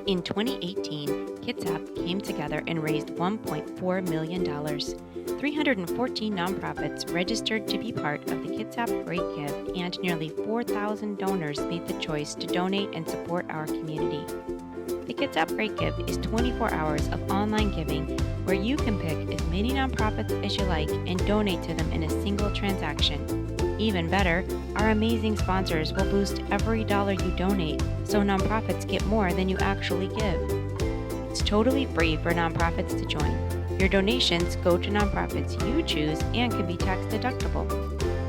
In 2018, Kitsap came together and raised $1.4 million. 314 nonprofits registered to be part of the Kitsap Great Give, and nearly 4,000 donors made the choice to donate and support our community. The Kitsap Great Give is 24 hours of online giving where you can pick as many nonprofits as you like and donate to them in a single transaction. Even better, our amazing sponsors will boost every dollar you donate so nonprofits get more than you actually give. It's totally free for nonprofits to join. Your donations go to nonprofits you choose and can be tax deductible.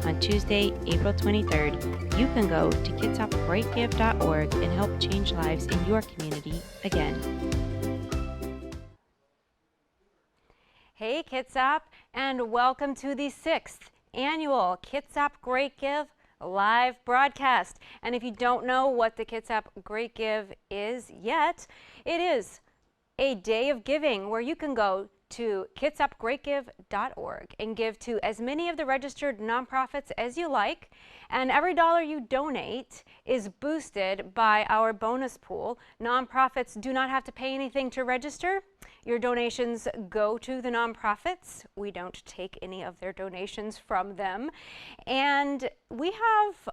On Tuesday, April 23rd, you can go to kitsapgreatgive.org and help change lives in your community again. Hey Kitsap, and welcome to the 6th annual Kitsap Great Give live broadcast. And if you don't know what the Kitsap Great Give is yet, it is a day of giving where you can go to kitsapgreatgive.org and give to as many of the registered nonprofits as you like, and every dollar you donate is boosted by our bonus pool. Nonprofits do not have to pay anything to register. Your donations go to the nonprofits. We don't take any of their donations from them, and we have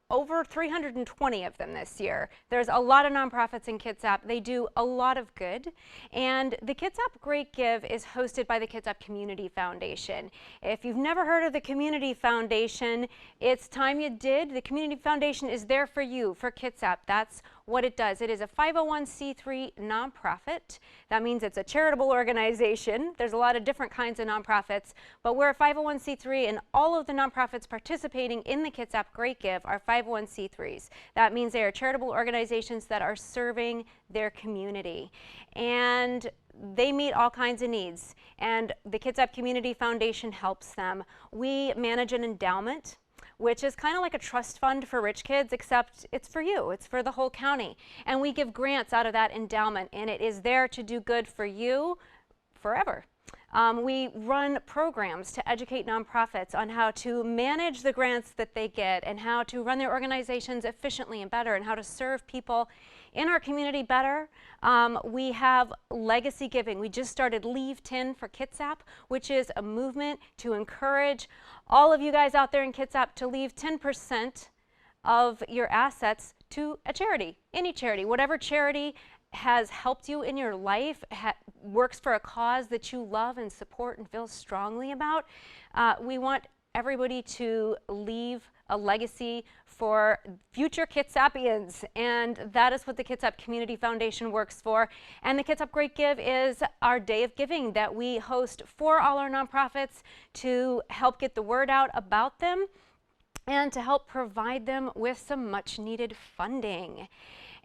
over 320 of them this year. There's a lot of nonprofits in Kitsap. They do a lot of good. And the Kitsap Great Give is hosted by the Kitsap Community Foundation. If you've never heard of the Community Foundation, it's time you did. The Community Foundation is there for you, for Kitsap. That's what it does. It is a 501c3 nonprofit. That means it's a charitable organization. There's a lot of different kinds of nonprofits, but we're a 501c3, and all of the nonprofits participating in the Kitsap Great Give are 501c3s. That means they are charitable organizations that are serving their community, and they meet all kinds of needs, and the Kitsap Community Foundation helps them. We manage an endowment, which is kind of like a trust fund for rich kids, except it's for you. It's for the whole county. And we give grants out of that endowment, and it is there to do good for you forever. We run programs to educate nonprofits on how to manage the grants that they get and how to run their organizations efficiently and better and how to serve people in our community better. We have legacy giving. We just started Leave 10 for Kitsap, which is a movement to encourage all of you guys out there in Kitsap to leave 10% of your assets to a charity, any charity, whatever charity has helped you in your life, works for a cause that you love and support and feel strongly about. We want everybody to leave a legacy for future Kitsapians, and that is what the Kitsap Community Foundation works for. And the Kitsap Great Give is our day of giving that we host for all our nonprofits to help get the word out about them and to help provide them with some much needed funding.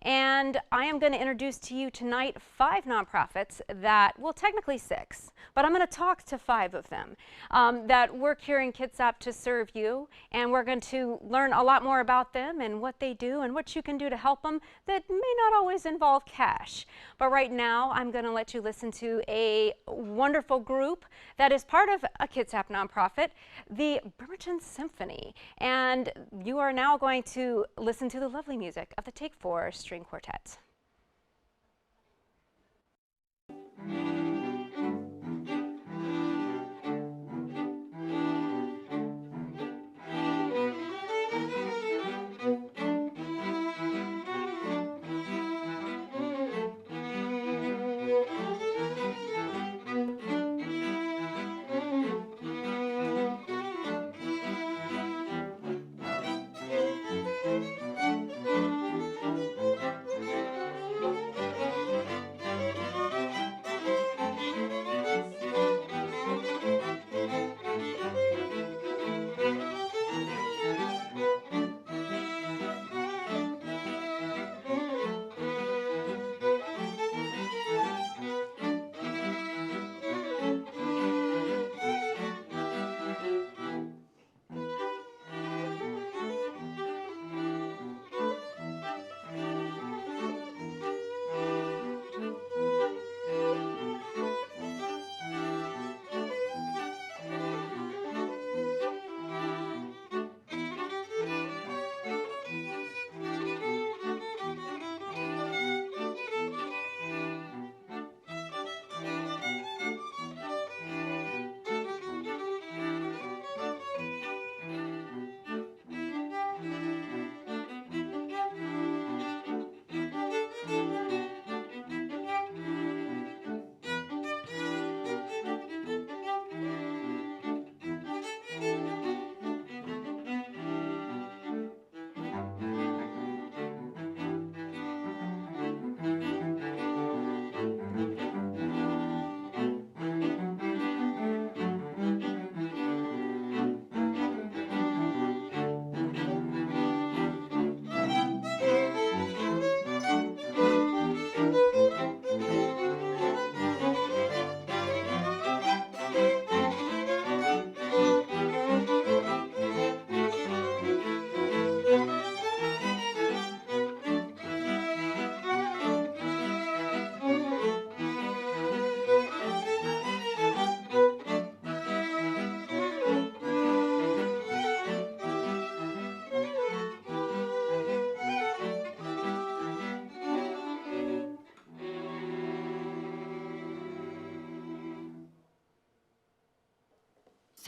And I am going to introduce to you tonight 5 nonprofits that, well, technically 6, but I'm going to talk to 5 of them that work here in Kitsap to serve you, and we're going to learn a lot more about them and what they do and what you can do to help them that may not always involve cash. But right now, I'm going to let you listen to a wonderful group that is part of a Kitsap nonprofit, the Bremerton Symphony, and you are now going to listen to the lovely music of the Take 4 String Quartet.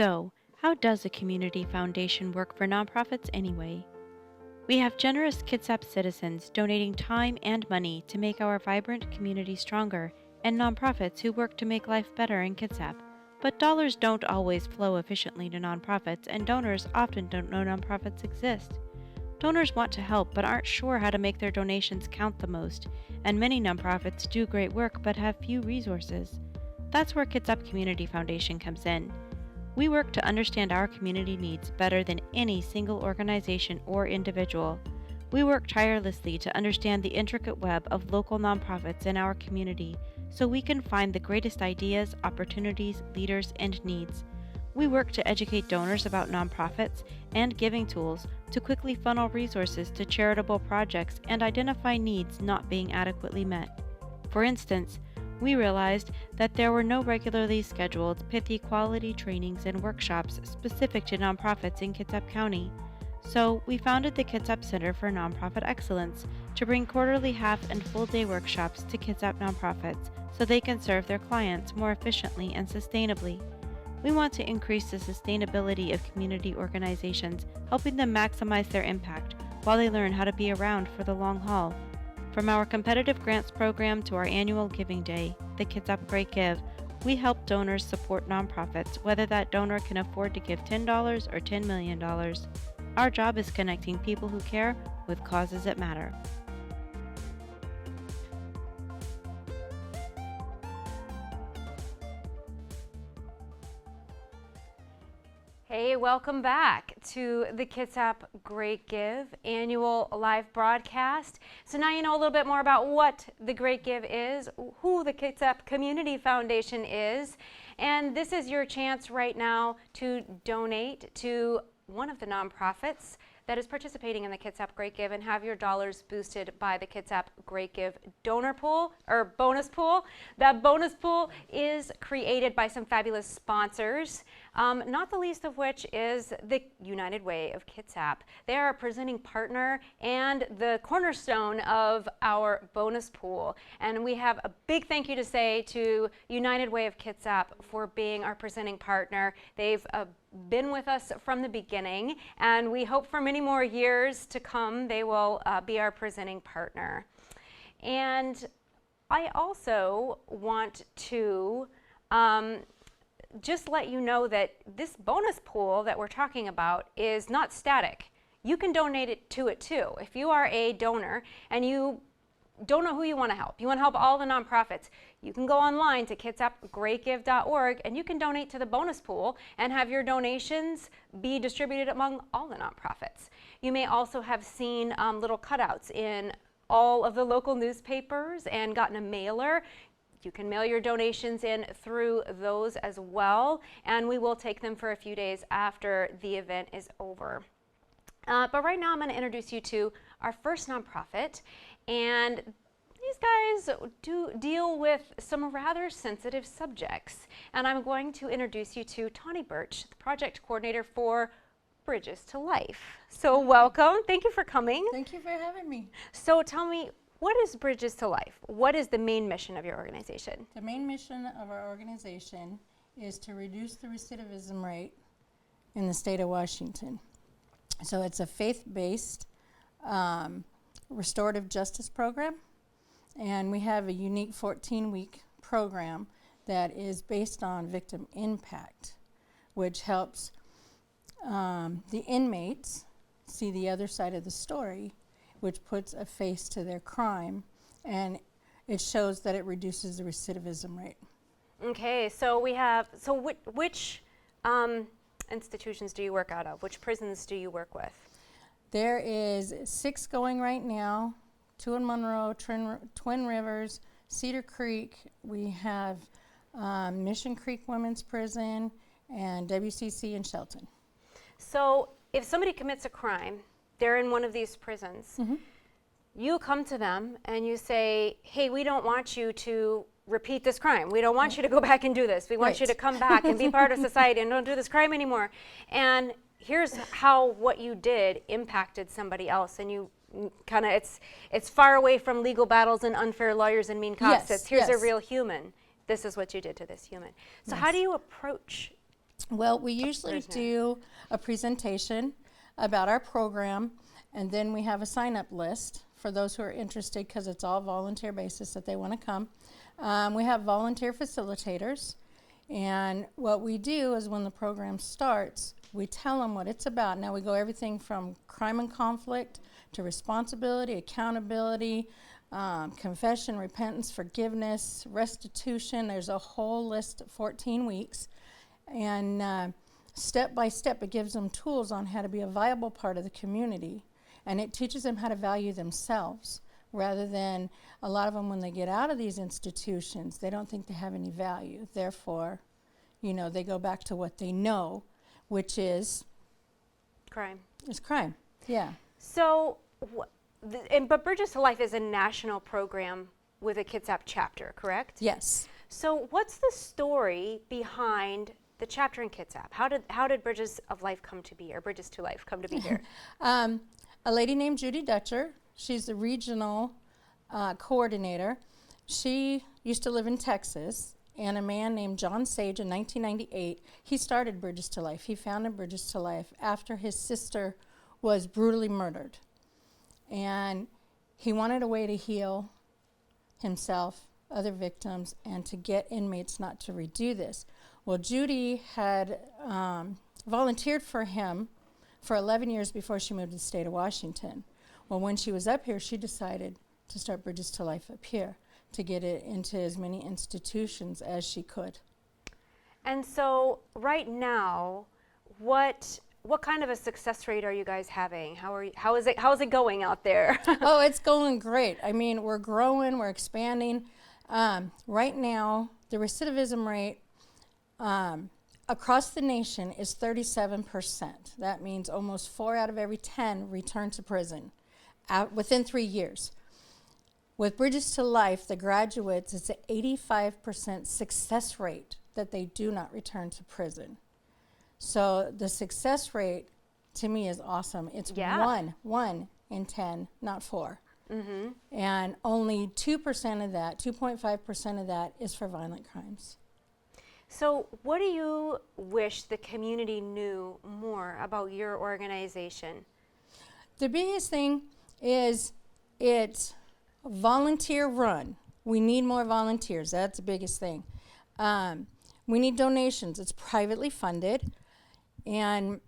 So, how does a community foundation work for nonprofits anyway? We have generous Kitsap citizens donating time and money to make our vibrant community stronger, and nonprofits who work to make life better in Kitsap. But dollars don't always flow efficiently to nonprofits, and donors often don't know nonprofits exist. Donors want to help but aren't sure how to make their donations count the most, and many nonprofits do great work but have few resources. That's where Kitsap Community Foundation comes in. We work to understand our community needs better than any single organization or individual. We work tirelessly to understand the intricate web of local nonprofits in our community so we can find the greatest ideas, opportunities, leaders, and needs. We work to educate donors about nonprofits and giving tools to quickly funnel resources to charitable projects and identify needs not being adequately met. For instance, we realized that there were no regularly scheduled pithy quality trainings and workshops specific to nonprofits in Kitsap County. So we founded the Kitsap Center for Nonprofit Excellence to bring quarterly half and full day workshops to Kitsap nonprofits so they can serve their clients more efficiently and sustainably. We want to increase the sustainability of community organizations, helping them maximize their impact while they learn how to be around for the long haul. From our competitive grants program to our annual Giving Day, the Kitsap Great Give, we help donors support nonprofits, whether that donor can afford to give $10 or $10 million. Our job is connecting people who care with causes that matter. Hey, welcome back to the Kitsap Great Give annual live broadcast. So now you know a little bit more about what the Great Give is, who the Kitsap Community Foundation is, and this is your chance right now to donate to one of the nonprofits that is participating in the Kitsap Great Give and have your dollars boosted by the Kitsap Great Give donor pool or bonus pool. That bonus pool is created by some fabulous sponsors, not the least of which is the United Way of Kitsap. They are a presenting partner and the cornerstone of our bonus pool. And we have a big thank you to say to United Way of Kitsap for being our presenting partner. They've been with us from the beginning, and we hope for many more years to come they will be our presenting partner. And I also want to just let you know that this bonus pool that we're talking about is not static. You can donate it too. If you are a donor and you don't know who you want to help, you want to help all the nonprofits, you can go online to kitsapgreatgive.org and you can donate to the bonus pool and have your donations be distributed among all the nonprofits. You may also have seen little cutouts in all of the local newspapers and gotten a mailer. You can mail your donations in through those as well, and we will take them for a few days after the event is over. But right now I'm going to introduce you to our first nonprofit, and these guys do deal with some rather sensitive subjects. And I'm going to introduce you to Tawny Birch, the project coordinator for Bridges to Life. So welcome. Thank you for coming. Thank you for having me. So tell me, what is Bridges to Life? What is the main mission of your organization? The main mission of our organization is to reduce the recidivism rate in the state of Washington. So it's a faith-based restorative justice program, and we have a unique 14-week program that is based on victim impact, which helps the inmates see the other side of the story, which puts a face to their crime, and it shows that it reduces the recidivism rate. Okay, so we have, which institutions do you work out of? Which prisons do you work with? There is 6 going right now, 2 in Monroe, Twin Rivers, Cedar Creek. We have Mission Creek Women's Prison and WCC in Shelton. So if somebody commits a crime, they're in one of these prisons, you come to them and you say, hey, we don't want you to repeat this crime. We don't want you to go back and do this. We want you to come back and be part of society and don't do this crime anymore. And here's how what you did impacted somebody else, and you kind of, it's far away from legal battles and unfair lawyers and mean cops. Here's a real human. This is what you did to this human. So how do you approach Well, we usually do a presentation about our program, and then we have a sign-up list for those who are interested, because it's all volunteer basis that they want to come. We have volunteer facilitators, and what we do is when the program starts, we tell them what it's about. Now we go everything from crime and conflict to responsibility, accountability, confession, repentance, forgiveness, restitution. There's a whole list of 14 weeks. And step by step, it gives them tools on how to be a viable part of the community. And it teaches them how to value themselves, rather than a lot of them, when they get out of these institutions, they don't think they have any value. Therefore, you know, they go back to what they know, which is Crime. It's crime. Yeah. So, but Bridges to Life is a national program with a Kitsap chapter, correct? Yes. So what's the story behind the chapter in Kitsap? How did Bridges of Life come to be, or Bridges to Life come to be here? A lady named Judy Dutcher, she's the regional coordinator. She used to live in Texas, and a man named John Sage in 1998, he started Bridges to Life. He founded Bridges to Life after his sister was brutally murdered. And he wanted a way to heal himself, other victims, and to get inmates not to redo this. Well, Judy had volunteered for him for 11 years before she moved to the state of Washington. Well, when she was up here, she decided to start Bridges to Life up here to get it into as many institutions as she could. And so right now, what kind of a success rate are you guys having? How is it going out there? Oh, it's going great. I mean, we're growing, we're expanding. Right now, the recidivism rate across the nation is 37%. That means almost 4 out of every 10 return to prison within 3 years. With Bridges to Life, the graduates, it's an 85% success rate that they do not return to prison. So the success rate, to me, is awesome. It's one in 10, not 4. Mm-hmm. And only 2% of that, 2.5% of that, is for violent crimes. So what do you wish the community knew more about your organization? The biggest thing is it's volunteer run. We need more volunteers. That's the biggest thing. We need donations. It's privately funded. And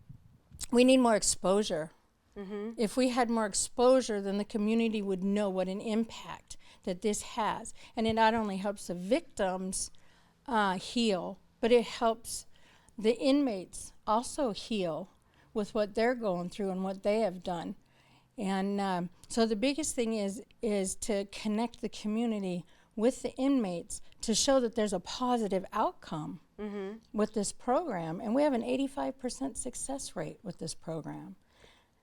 we need more exposure. Mm-hmm. If we had more exposure, then the community would know what an impact that this has. And it not only helps the victims heal, but it helps the inmates also heal with what they're going through and what they have done. And so the biggest thing is to connect the community with the inmates to show that there's a positive outcome with this program. And we have an 85% success rate with this program.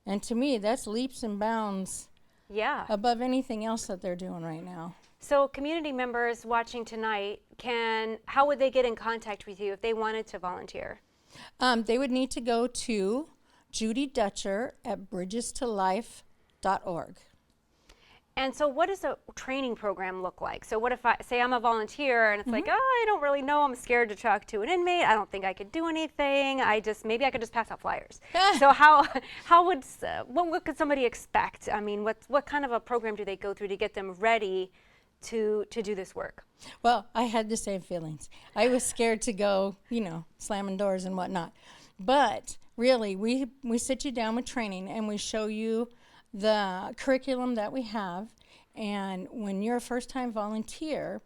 And to me, that's leaps and bounds above anything else that they're doing right now. So community members watching tonight, how would they get in contact with you if they wanted to volunteer? They would need to go to Judy Dutcher at bridgestolife.org. And so what does a training program look like? So what if I'm a volunteer and it's like, I don't really know, I'm scared to talk to an inmate, I don't think I could do anything, maybe I could just pass out flyers. So what could somebody expect? I mean, what kind of a program do they go through to get them ready to do this work? Well, I had the same feelings. I was scared to go, slamming doors and whatnot. But really, we sit you down with training and we show you the curriculum that we have. And when you're a first-time volunteer,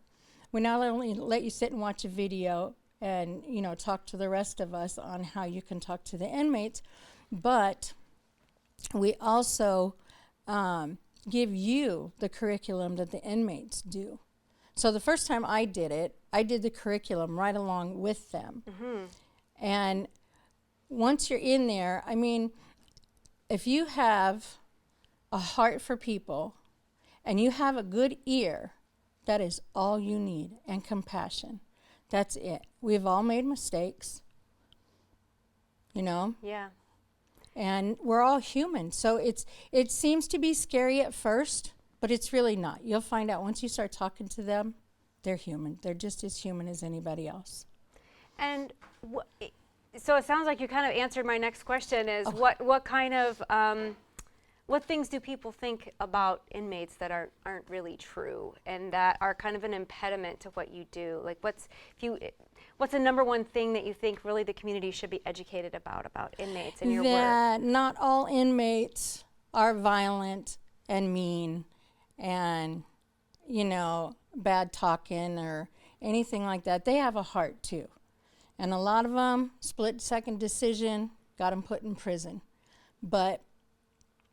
we not only let you sit and watch a video and talk to the rest of us on how you can talk to the inmates, but we also give you the curriculum that the inmates do. So the first time I did it, I did the curriculum right along with them. Mm-hmm. And once you're in there, I mean, if you have a heart for people and you have a good ear, that is all you need, and compassion. That's it. We've all made mistakes, Yeah. And we're all human. So it seems to be scary at first, but it's really not. You'll find out once you start talking to them, they're human. They're just as human as anybody else. And So it sounds like you kind of answered my next question is what kind of, what things do people think about inmates that aren't really true and that are kind of an impediment to what you do? Like what's the number one thing that you think really the community should be educated about inmates and your work? That not all inmates are violent and mean and, bad talking or anything like that. They have a heart too. And a lot of them, split-second decision, got them put in prison. But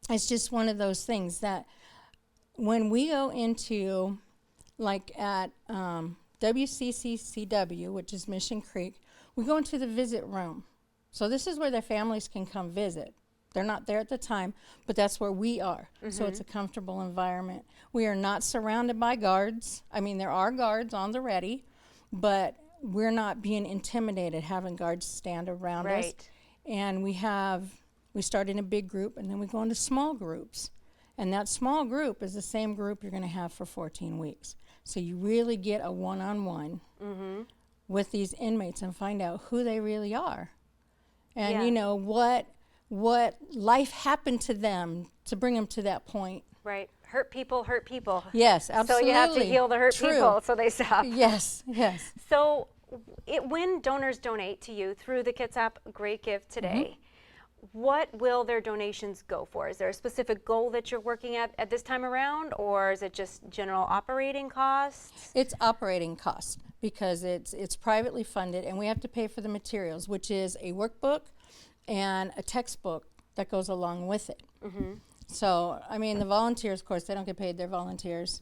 it's just one of those things that when we go into, like at WCCCW, which is Mission Creek, we go into the visit room. So this is where their families can come visit. They're not there at the time, but that's where we are. So it's a comfortable environment. We are not surrounded by guards. I mean, there are guards on the ready, but we're not being intimidated having guards stand around us. And we start in a big group, and then we go into small groups. And that small group is the same group you're going to have for 14 weeks. So you really get a one-on-one with these inmates and find out who they really are. And, what life happened to them to bring them to that point. Right. Hurt people hurt people. Yes, absolutely. So you have to heal the hurt people so they stop. Yes. So when donors donate to you through the Kitsap Great Give today, what will their donations go for? Is there a specific goal that you're working at this time around, or is it just general operating costs? It's operating costs because it's privately funded, and we have to pay for the materials, which is a workbook and a textbook that goes along with it. So, I mean, the volunteers, of course, they don't get paid, they're volunteers,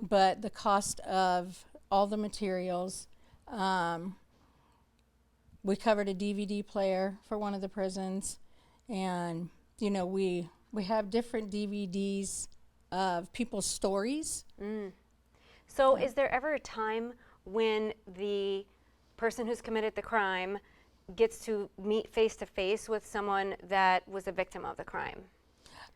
but the cost of all the materials, we covered a DVD player for one of the prisons, and, we have different DVDs of people's stories. So is there ever a time when the person who's committed the crime gets to meet face-to-face with someone that was a victim of the crime?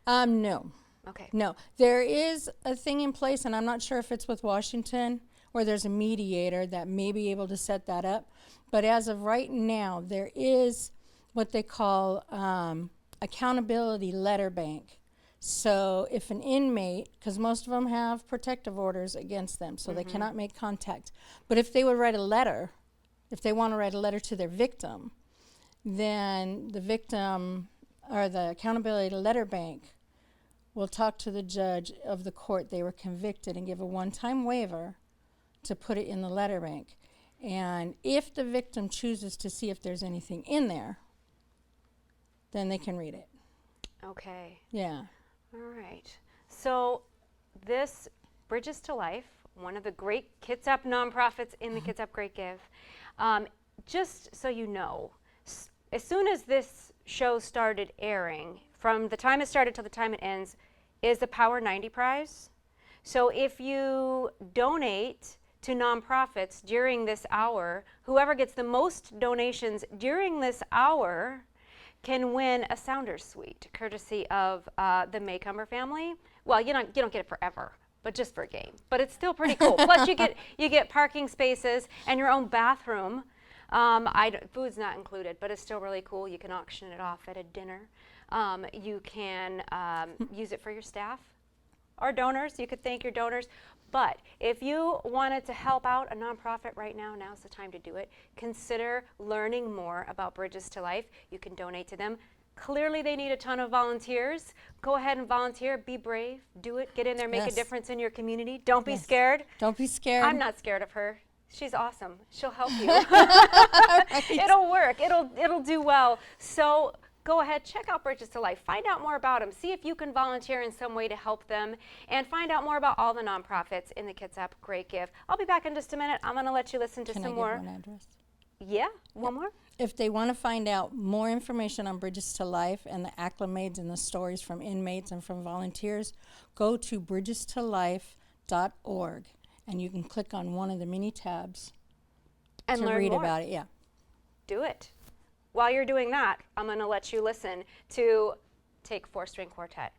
No. Okay. No. There is a thing in place, and I'm not sure if it's with Washington, where there's a mediator that may be able to set that up. But as of right now, there is what they call accountability letter bank. So if an inmate, because most of them have protective orders against them, so they cannot make contact. But if they would write a letter, if they want to write a letter to their victim, then the victim or the accountability letter bank will talk to the judge of the court they were convicted and give a one-time waiver to put it in the letter bank. And if the victim chooses to see if there's anything in there, then they can read it. Okay. Yeah. All right. So this Bridges to Life, one of the great Kitsap nonprofits in the Kitsap Great Give, just so you know, as soon as this show started airing, from the time it started till the time it ends, is the Power 90 prize. So if you donate to nonprofits during this hour, whoever gets the most donations during this hour can win a Sounders Suite, courtesy of the Maycomer family. Well, you don't get it forever, but just for a game. But it's still pretty cool. Plus, you get parking spaces and your own bathroom. Food's not included, but it's still really cool. You can auction it off at a dinner. You can use it for your staff or donors. You could thank your donors. But if you wanted to help out a nonprofit right now, now's the time to do it. Consider learning more about Bridges to Life. You can donate to them. Clearly, they need a ton of volunteers. Go ahead and volunteer. Be brave. Do it. Get in there. Make a difference in your community. Don't be scared. Don't be scared. I'm not scared of her. She's awesome. She'll help you. It'll work. It'll do well. So go ahead, check out Bridges to Life. Find out more about them. See if you can volunteer in some way to help them, and find out more about all the nonprofits in the Kitsap Great Give. I'll be back in just a minute. I'm going to let you listen to some more. Can I give one address? Yeah, one more. If they want to find out more information on Bridges to Life and the acclimates and the stories from inmates and from volunteers, go to bridgestolife.org, and you can click on one of the mini tabs and to learn read more about it. Yeah. Do it. While you're doing that, I'm going to let you listen to Take 4-String Quartet.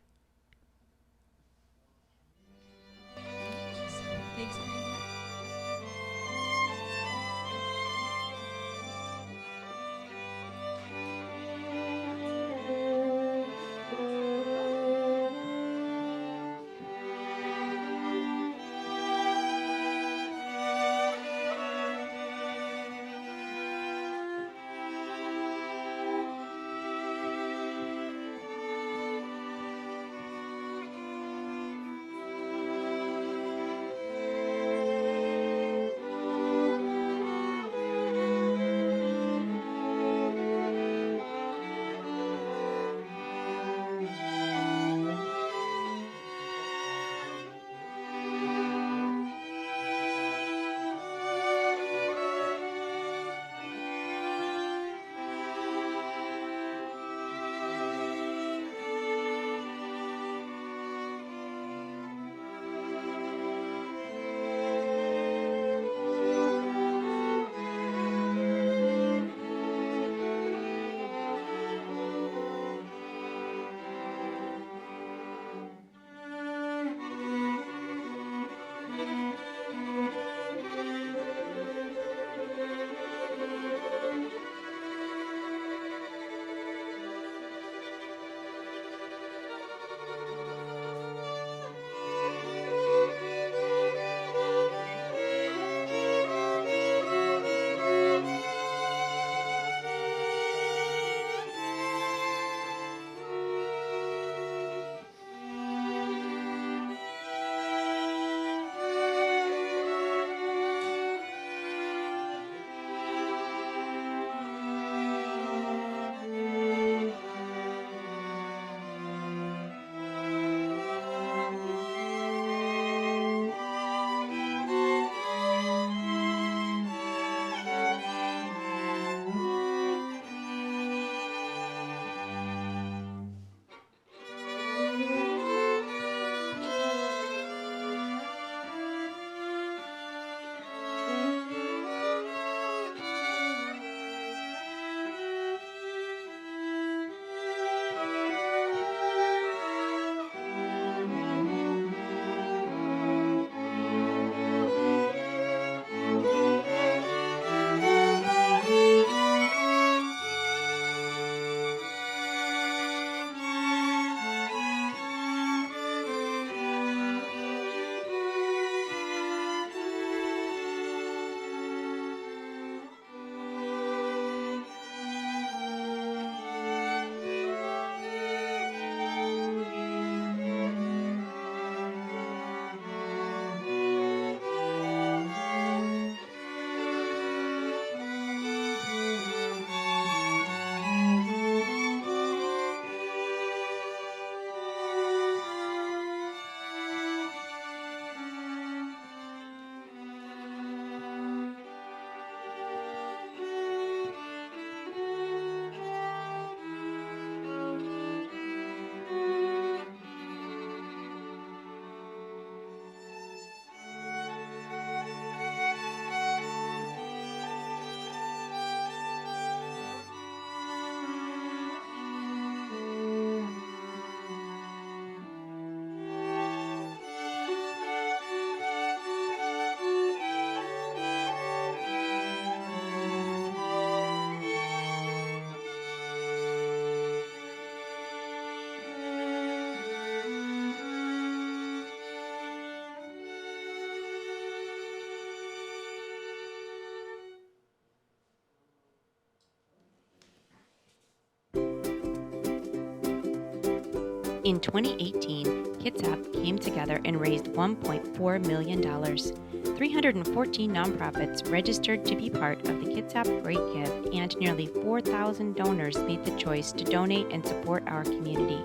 In 2018, Kitsap came together and raised $1.4 million. 314 nonprofits registered to be part of the Kitsap Great Give, and nearly 4,000 donors made the choice to donate and support our community.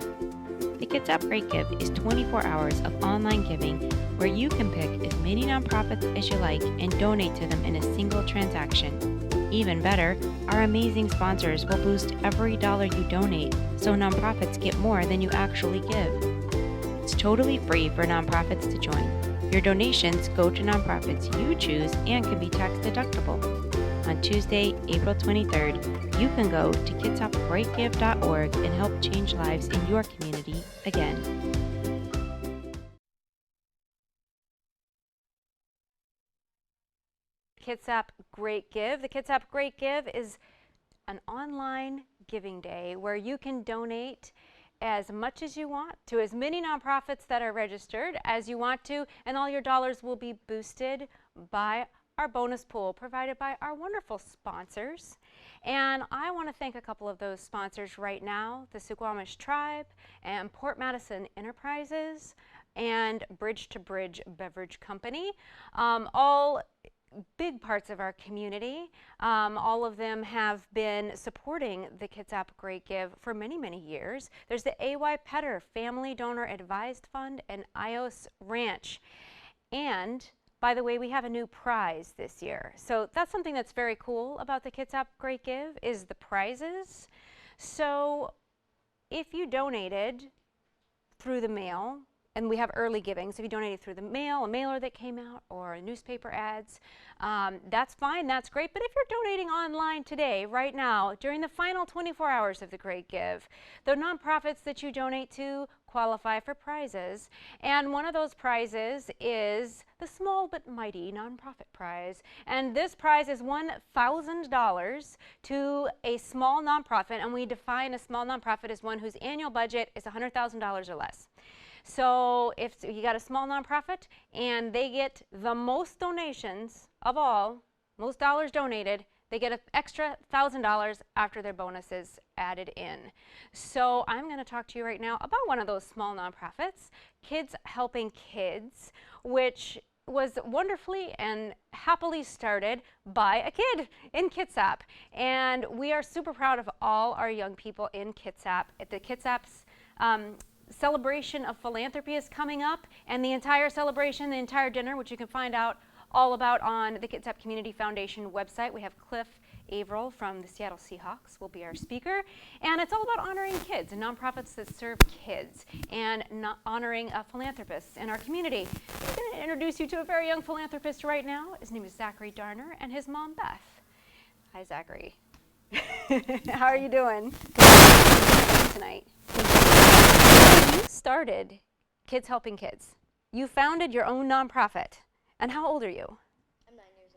The Kitsap Great Give is 24 hours of online giving where you can pick as many nonprofits as you like and donate to them in a single transaction. Even better, our amazing sponsors will boost every dollar you donate, so nonprofits get more than you actually give. It's totally free for nonprofits to join. Your donations go to nonprofits you choose and can be tax deductible. On Tuesday, April 23rd, you can go to kitsapgreatgive.org and help change lives in your community again. Kitsap Great Give. The Kitsap Great Give is an online giving day where you can donate as much as you want to as many nonprofits that are registered as you want to, and all your dollars will be boosted by our bonus pool provided by our wonderful sponsors. And I want to thank a couple of those sponsors right now: the Suquamish Tribe and Port Madison Enterprises and Bridge to Bridge Beverage Company, all big parts of our community. All of them have been supporting the Kitsap Great Give for many, many years. There's the A.Y. Petter Family Donor Advised Fund and Ios Ranch. And by the way, we have a new prize this year. So that's something that's very cool about the Kitsap Great Give is the prizes. So if you donated through the mail, and we have early giving, so if you donated through the mail, a mailer that came out, or newspaper ads, that's fine, that's great. But if you're donating online today, right now, during the final 24 hours of the Great Give, the nonprofits that you donate to qualify for prizes. And one of those prizes is the Small But Mighty Nonprofit Prize. And this prize is $1,000 to a small nonprofit, and we define a small nonprofit as one whose annual budget is $100,000 or less. So if you got a small nonprofit and they get the most donations of all, most dollars donated, they get an extra $1,000 after their bonuses added in. So I'm going to talk to you right now about one of those small nonprofits, Kids Helping Kids, which was wonderfully and happily started by a kid in Kitsap. And we are super proud of all our young people in Kitsap. At the Kitsap's celebration of philanthropy is coming up, and the entire celebration, the entire dinner, which you can find out all about on the Kitsap Community Foundation website. We have Cliff Averill from the Seattle Seahawks will be our speaker, and it's all about honoring kids and nonprofits that serve kids and honoring philanthropists in our community. I'm going to introduce you to a very young philanthropist right now. His name is Zachary Darner and his mom Beth. Hi, Zachary. How are you doing tonight? You started Kids Helping Kids. You founded your own nonprofit. And how old are you? I'm 9 years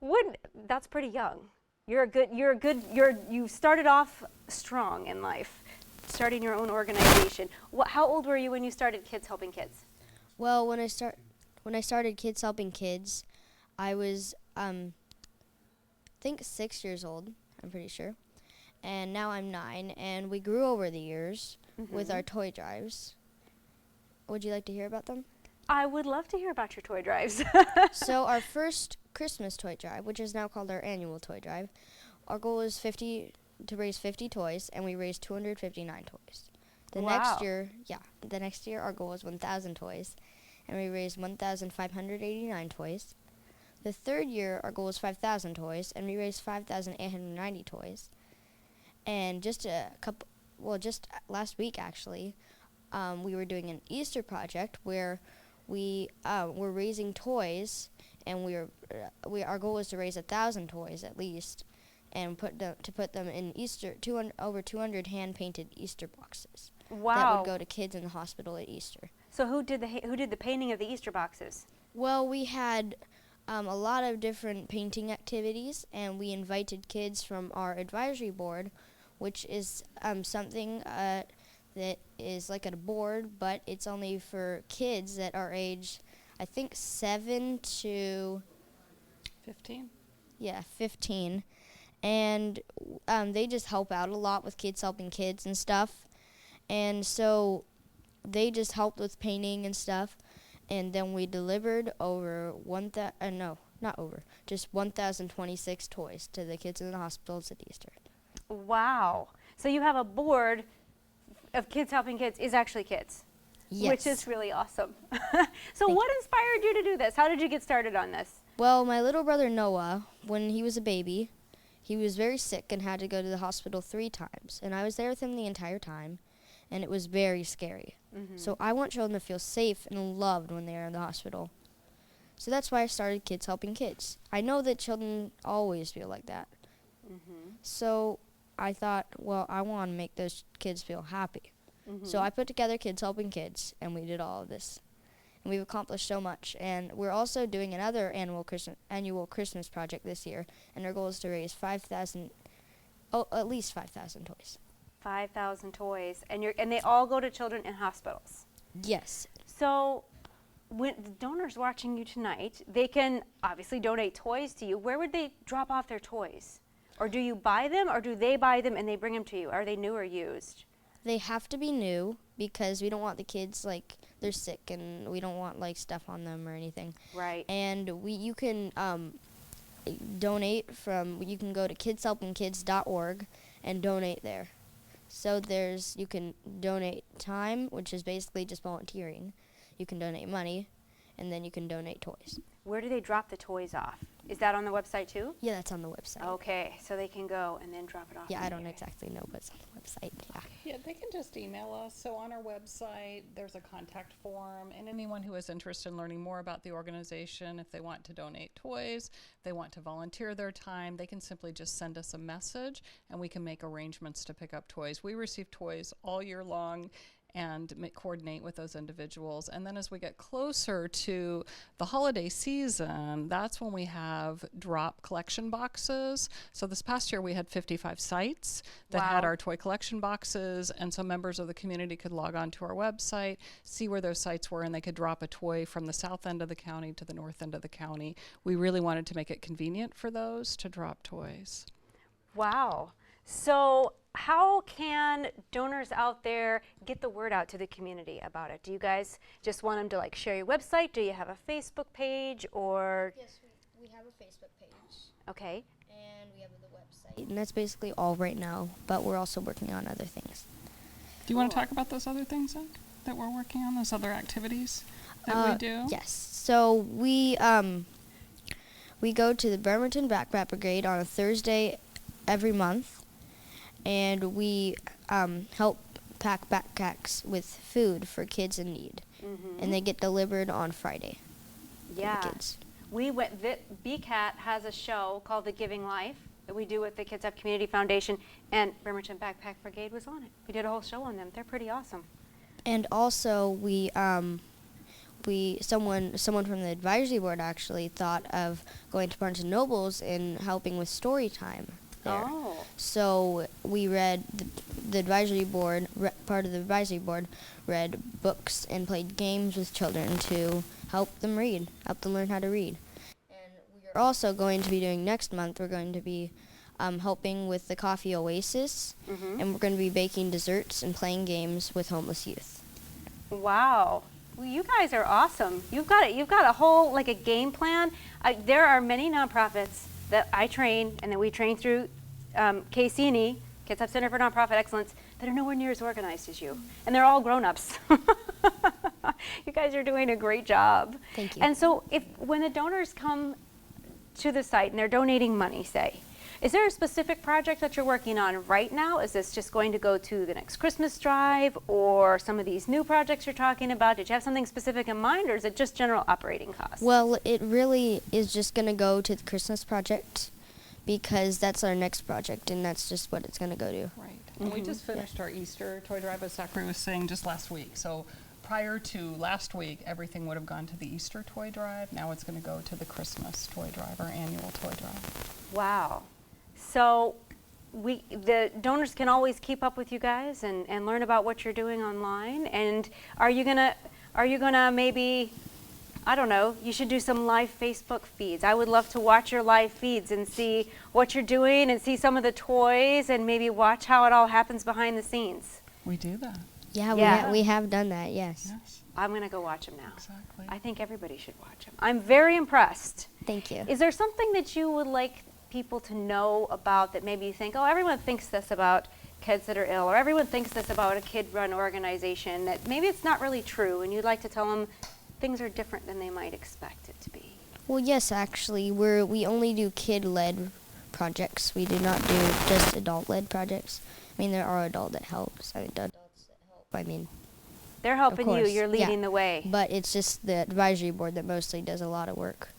old. That's pretty young. You started off strong in life, starting your own organization. How old were you when you started Kids Helping Kids? Well, when I started Kids Helping Kids, I was I think 6 years old, I'm pretty sure. And now I'm 9, and we grew over the years with our toy drives. Would you like to hear about them? I would love to hear about your toy drives. So our first Christmas toy drive, which is now called our annual toy drive, our goal is to raise 50 toys, and we raised 259 toys. The next year our goal was 1,000 toys, and we raised 1,589 toys. The third year our goal was 5,000 toys, and we raised 5,890 toys. And just last week actually, we were doing an Easter project where we were raising toys, and our goal was to raise 1,000 toys at least, and put them in over 200 hand-painted Easter boxes. Wow! That would go to kids in the hospital at Easter. So who did the painting of the Easter boxes? Well, we had a lot of different painting activities, and we invited kids from our advisory board, which is something that is like a board, but it's only for kids that are aged, I think, 7 to 15. Yeah, 15. And they just help out a lot with Kids Helping Kids and stuff. And so they just helped with painting and stuff, and then we delivered over 1,026 toys to the kids in the hospitals at Easter. Wow. So you have a board of Kids Helping Kids is actually kids. Yes. Which is really awesome. So Thank what inspired you to do this? How did you get started on this? Well, my little brother Noah, when he was a baby, he was very sick and had to go to the hospital 3 times. And I was there with him the entire time, and it was very scary. So I want children to feel safe and loved when they are in the hospital. So that's why I started Kids Helping Kids. I know that children always feel like that. So I thought, well, I want to make those kids feel happy. So I put together Kids Helping Kids, and we did all of this. And we've accomplished so much. And we're also doing another annual Christmas project this year, and our goal is to raise at least 5,000 toys. 5,000 toys, and they all go to children in hospitals. Yes. So when the donors watching you tonight, they can obviously donate toys to you. Where would they drop off their toys? Or do you buy them, or do they buy them and they bring them to you? Are they new or used? They have to be new because we don't want the kids, like, they're sick and we don't want, like, stuff on them or anything. Right. And you can donate you can go to kidshelpingkids.org and donate there. So you can donate time, which is basically just volunteering. You can donate money, and then you can donate toys. Where do they drop the toys off? Is that on the website too? Yeah, that's on the website. Okay, so they can go and then drop it off. Yeah, I in don't here. exactly know what's on the website. Yeah. Yeah, they can just email us. So on our website, there's a contact form, and anyone who is interested in learning more about the organization, if they want to donate toys, they want to volunteer their time, they can simply just send us a message, and we can make arrangements to pick up toys. We receive toys all year long and coordinate with those individuals. And then as we get closer to the holiday season, that's when we have drop collection boxes. So this past year we had 55 sites that had our toy collection boxes, and so members of the community could log on to our website, see where those sites were, and they could drop a toy from the south end of the county to the north end of the county. We really wanted to make it convenient for those to drop toys. Wow. So how can donors out there get the word out to the community about it? Do you guys just want them to, like, share your website? Do you have a Facebook page or? Yes, we have a Facebook page. Okay. And we have the website. And that's basically all right now, but we're also working on other things. Do you want to talk about those other things that we're working on, those other activities that we do? Yes. So we go to the Bremerton Backpack Brigade on a Thursday every month. And we help pack backpacks with food for kids in need. And they get delivered on Friday. Yeah. For the kids. BKAT has a show called The Giving Life that we do with the Kitsap Community Foundation, and Bremerton Backpack Brigade was on it. We did a whole show on them. They're pretty awesome. And also someone from the advisory board actually thought of going to Barnes & Noble's and helping with story time there. Oh. So we read the advisory board, part of the advisory board read books and played games with children to help them learn how to read. And we're also going to be doing next month, we're going to be helping with the Coffee Oasis, and we're going to be baking desserts and playing games with homeless youth. Wow. Well, you guys are awesome. You've got a whole, like, a game plan. There are many nonprofits that I train and that we train through KCNE, Kitsap Center for Nonprofit Excellence, that are nowhere near as organized as you. And they're all grown-ups. You guys are doing a great job. Thank you. And so when the donors come to the site and they're donating money, say, is there a specific project that you're working on right now? Is this just going to go to the next Christmas drive or some of these new projects you're talking about? Did you have something specific in mind, or is it just general operating costs? Well, it really is just going to go to the Christmas project because that's our next project, and that's just what it's going to go to. Right. And we just finished our Easter toy drive, as Zachary was saying, just last week. So prior to last week, everything would have gone to the Easter toy drive. Now it's going to go to the Christmas toy drive, our annual toy drive. Wow. So the donors can always keep up with you guys and learn about what you're doing online. And are you gonna maybe, I don't know, you should do some live Facebook feeds. I would love to watch your live feeds and see what you're doing and see some of the toys and maybe watch how it all happens behind the scenes. We do that. Yeah, Yeah. we have done that, yes. Yes, I'm going to go watch them now. exactly. I think everybody should watch them. I'm very impressed. Thank you. Is there something that you would like people to know about that maybe you think, oh, everyone thinks this about kids that are ill, or everyone thinks this about a kid-run organization, that maybe it's not really true, and you'd like to tell them things are different than they might expect it to be? Well, yes, actually, we only do kid-led projects. We do not do just adult-led projects. I mean, there are adults that help. I mean, They're helping you. course, You're yeah. leading the way. but it's just the advisory board that mostly does a lot of work.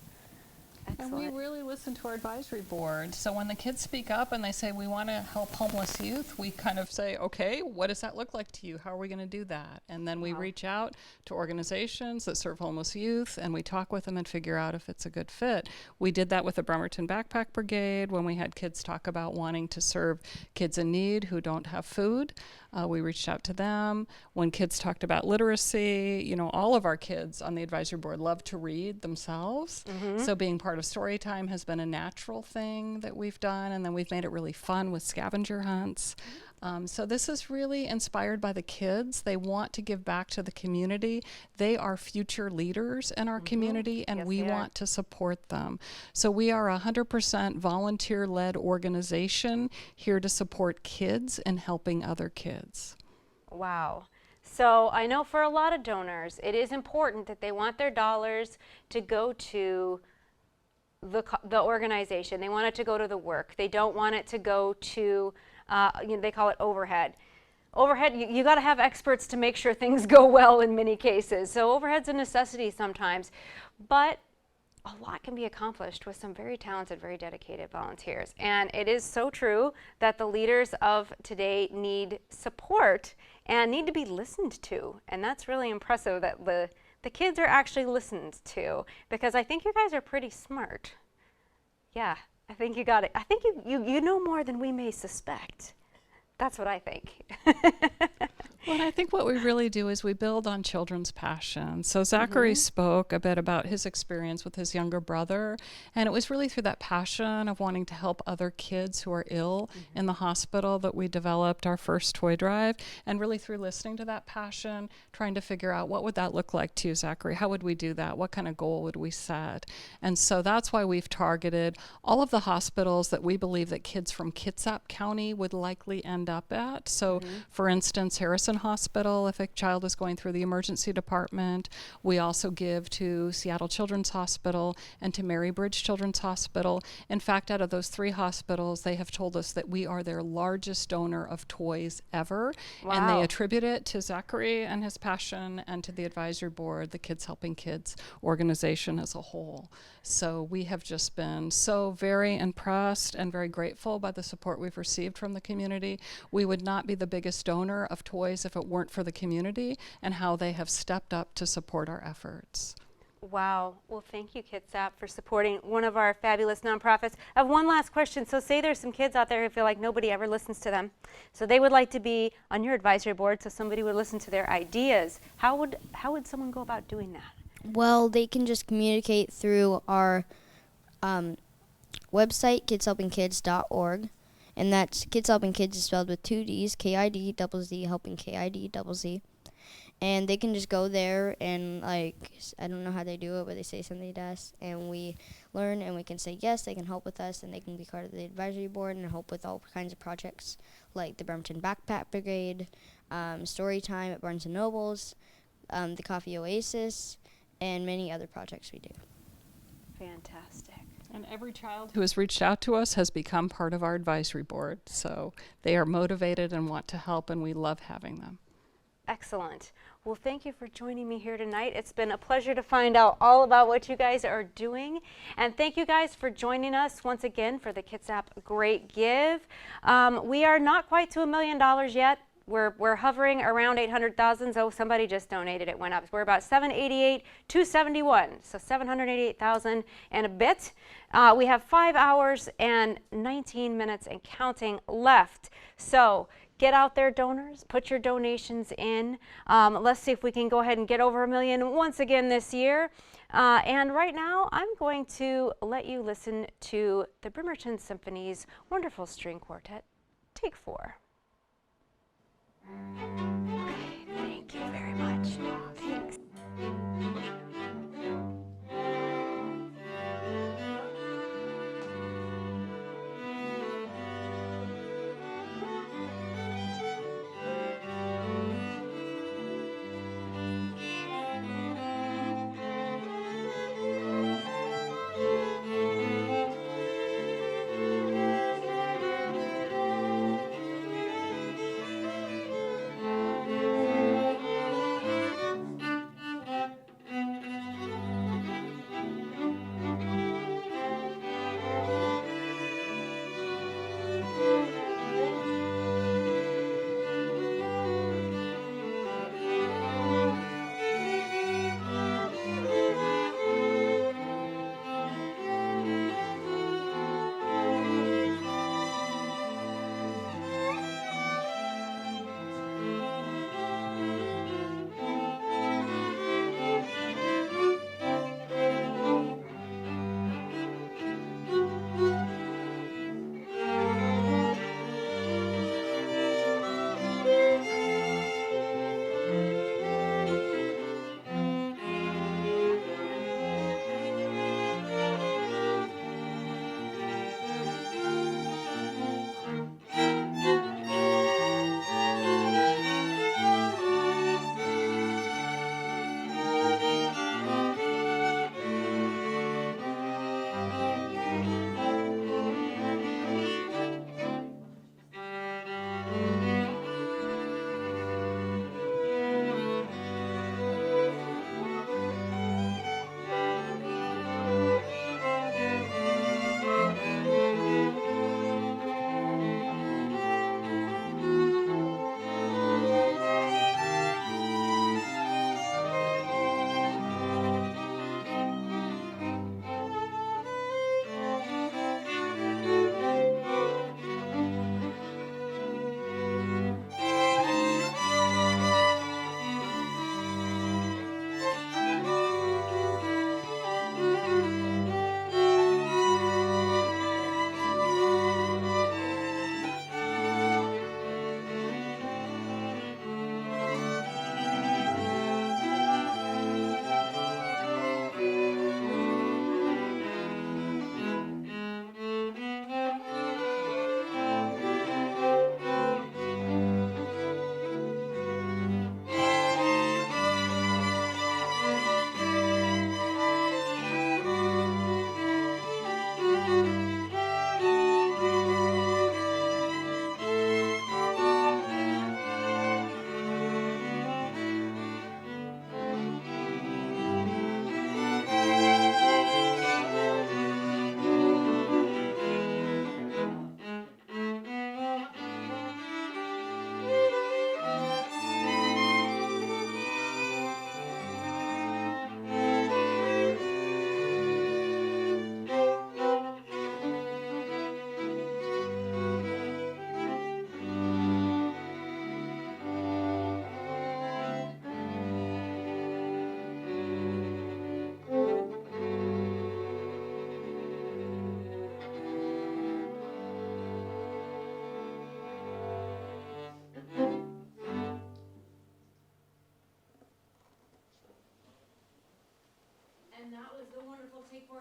And we Excellent. really listen to our advisory board. So when the kids speak up and they say, we want to help homeless youth, we kind of say, okay, what does that look like to you? How are we going to do that? And then we Wow. reach out to organizations that serve homeless youth, and we talk with them and figure out if it's a good fit. We did that with the Bremerton Backpack Brigade when we had kids talk about wanting to serve kids in need who don't have food. We reached out to them. When kids talked about literacy, you know, all of our kids on the advisory board love to read themselves. So being part of story time has been a natural thing that we've done, and then we've made it really fun with scavenger hunts. So this is really inspired by the kids. They want to give back to the community. They are future leaders in our community, and Yes, we they are. want to support them. So we are a 100% volunteer-led organization here to support kids and helping other kids. Wow. So I know for a lot of donors, it is important that they want their dollars to go to the organization. They want it to go to the work. They don't want it to go to, they call it overhead. Overhead, you got to have experts to make sure things go well in many cases. So overhead's a necessity sometimes, but a lot can be accomplished with some very talented, very dedicated volunteers. And it is so true that the leaders of today need support and need to be listened to. And that's really impressive that the kids are actually listened to, because I think you guys are pretty smart. Yeah, I think you got it. I think you know more than we may suspect. That's what I think. Well, and I think what we really do is we build on children's passion. So Zachary spoke a bit about his experience with his younger brother, and it was really through that passion of wanting to help other kids who are ill in the hospital that we developed our first toy drive, and really through listening to that passion, trying to figure out what would that look like to you, Zachary? How would we do that? What kind of goal would we set? And so that's why we've targeted all of the hospitals that we believe that kids from Kitsap County would likely end up at. So for instance, Harrison Hospital, if a child is going through the emergency department. We also give to Seattle Children's Hospital and to Mary Bridge Children's Hospital. In fact, out of those 3 hospitals, they have told us that we are their largest donor of toys ever. And Wow. they attribute it to Zachary and his passion, and to the advisory board, the Kids Helping Kids organization as a whole. So we have just been so very impressed and very grateful by the support we've received from the community. We would not be the biggest donor of toys if it weren't for the community and how they have stepped up to support our efforts. Wow. Well, thank you, Kitsap, for supporting one of our fabulous nonprofits. I have one last question. So say there's some kids out there who feel like nobody ever listens to them. So they would like to be on your advisory board so somebody would listen to their ideas. How would someone go about doing that? Well, they can just communicate through our website, kidshelpingkids.org. And that's Kids Helping Kids is spelled with 2 D's, KIDZZ, helping KIDZZ. And they can just go there and, like, I don't know how they do it, but they say something to us, and we learn, and we can say yes, they can help with us, and they can be part of the advisory board and help with all kinds of projects, like the Bremerton Backpack Brigade, Story Time at Barnes & Noble's, the Coffee Oasis, and many other projects we do. Fantastic. And every child who has reached out to us has become part of our advisory board. So they are motivated and want to help, and we love having them. Excellent. Well, thank you for joining me here tonight. It's been a pleasure to find out all about what you guys are doing. And thank you guys for joining us once again for the Kitsap Great Give. We are not quite to $1 million yet. We're hovering around 800,000. So somebody just donated. It went up. We're about 788,271. So 788,000 and a bit. We have 5 hours and 19 minutes and counting left. So get out there, donors. Put your donations in. Let's see if we can go ahead and get over $1 million once again this year. And right now, I'm going to let you listen to the Bremerton Symphony's wonderful string quartet, Take 4. Okay.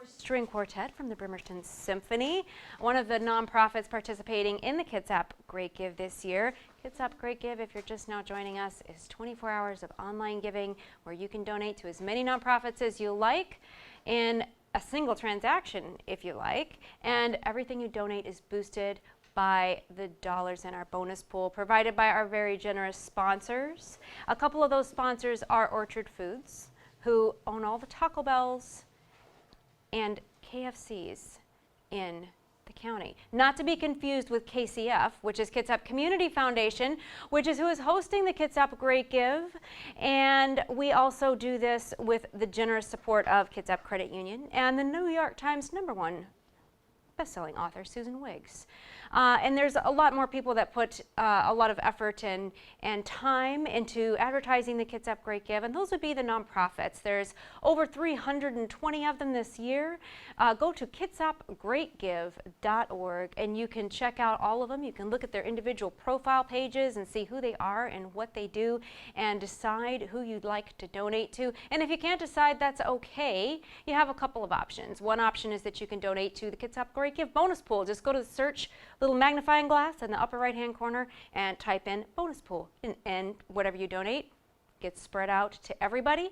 String Quartet from the Bremerton Symphony, one of the nonprofits participating in the Kitsap Great Give this year. Kitsap Great Give, if you're just now joining us, is 24 hours of online giving where you can donate to as many nonprofits as you like in a single transaction if you like, and everything you donate is boosted by the dollars in our bonus pool provided by our very generous sponsors. A couple of those sponsors are Orchard Foods, who own all the Taco Bells and KFCs in the county. Not to be confused with KCF, which is Kitsap Community Foundation, which is who is hosting the Kitsap Great Give. And we also do this with the generous support of Kitsap Credit Union and the New York Times #1 best-selling author, Susan Wiggs. And there's a lot more people that put a lot of effort and time into advertising the Kitsap Great Give, and those would be the nonprofits. There's over 320 of them this year. Go to kitsapgreatgive.org and you can check out all of them. You can look at their individual profile pages and see who they are and what they do and decide who you'd like to donate to. And if you can't decide, that's okay. You have a couple of options. One option is that you can donate to the Kitsap Great Give bonus pool. Just go to the search little magnifying glass in the upper right hand corner and type in bonus pool, and whatever you donate gets spread out to everybody.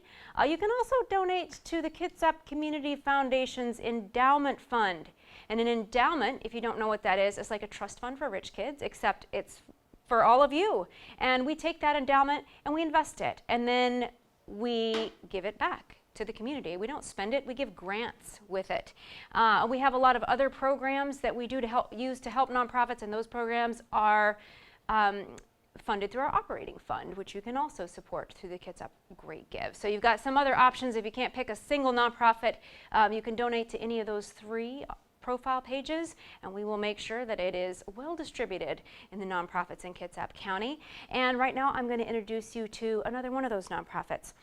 You can also donate to the Kitsap Community Foundation's endowment fund. And an endowment, if you don't know what that is, it's like a trust fund for rich kids, except it's for all of you. And we take that endowment and we invest it, and then we give it back to the community. We don't spend it, we give grants with it. We have a lot of other programs that we do to use to help nonprofits, and those programs are funded through our operating fund, which you can also support through the Kitsap Great Give. So you've got some other options. If you can't pick a single nonprofit, you can donate to any of those 3 profile pages, and we will make sure that it is well distributed in the nonprofits in Kitsap County. And right now I'm going to introduce you to another one of those nonprofits.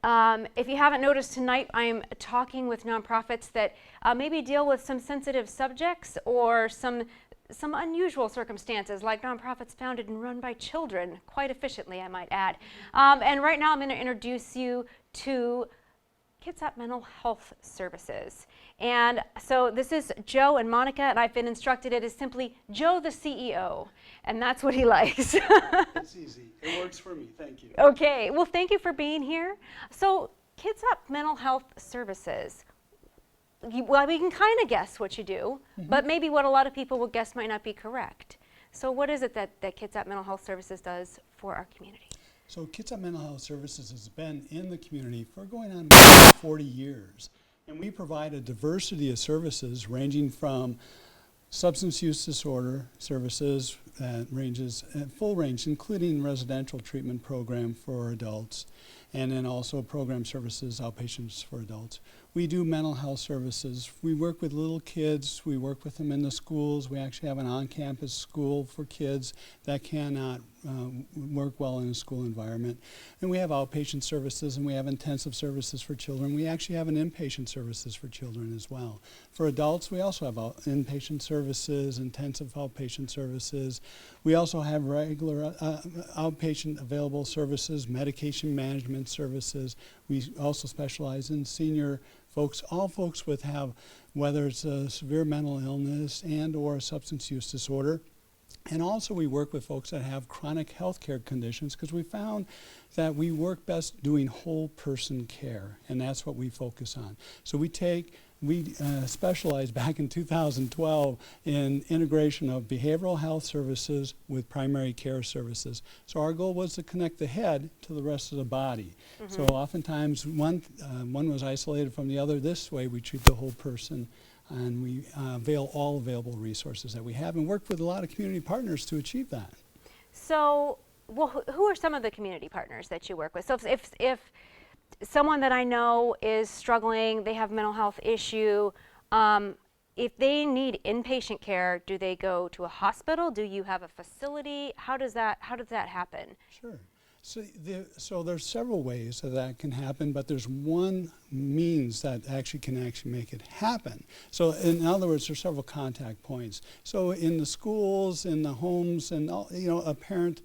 If you haven't noticed tonight, I'm talking with nonprofits that maybe deal with some sensitive subjects or some unusual circumstances, like nonprofits founded and run by children, quite efficiently, I might add. And right now I'm going to introduce you to Kitsap Mental Health Services. And so this is Joe and Monica, and I've been instructed it is simply Joe the CEO, and that's what he likes. It's easy. It works for me. Thank you. Okay. Well, thank you for being here. So Kitsap Mental Health Services, well, we can kind of guess what you do, but maybe what a lot of people will guess might not be correct. So what is it that Kitsap Mental Health Services does for our community? So Kitsap Mental Health Services has been in the community for going on 40 years. And we provide a diversity of services ranging from substance use disorder services that ranges full range, including residential treatment program for adults, and then also program services, outpatients for adults. We do mental health services. We work with little kids. We work with them in the schools. We actually have an on-campus school for kids that cannot work well in a school environment. And we have outpatient services, and we have intensive services for children. We actually have an inpatient services for children as well. For adults, we also have inpatient services, intensive outpatient services. We also have regular outpatient available services, medication management services. We also specialize in senior folks, all folks with whether it's a severe mental illness and or a substance use disorder. And also we work with folks that have chronic health care conditions, because we found that we work best doing whole person care, and that's what we focus on. So we specialized back in 2012 in integration of behavioral health services with primary care services. So our goal was to connect the head to the rest of the body. So oftentimes one was isolated from the other. This way we treat the whole person, and we avail all available resources that we have and work with a lot of community partners to achieve that. So, well, who are some of the community partners that you work with? So if someone that I know is struggling, they have a mental health issue, if they need inpatient care, do they go to a hospital? Do you have a facility? How does that happen? Sure. So there's several ways that can happen, but there's one means that can make it happen. So in other words, there's several contact points. So in the schools, in the homes, and a parent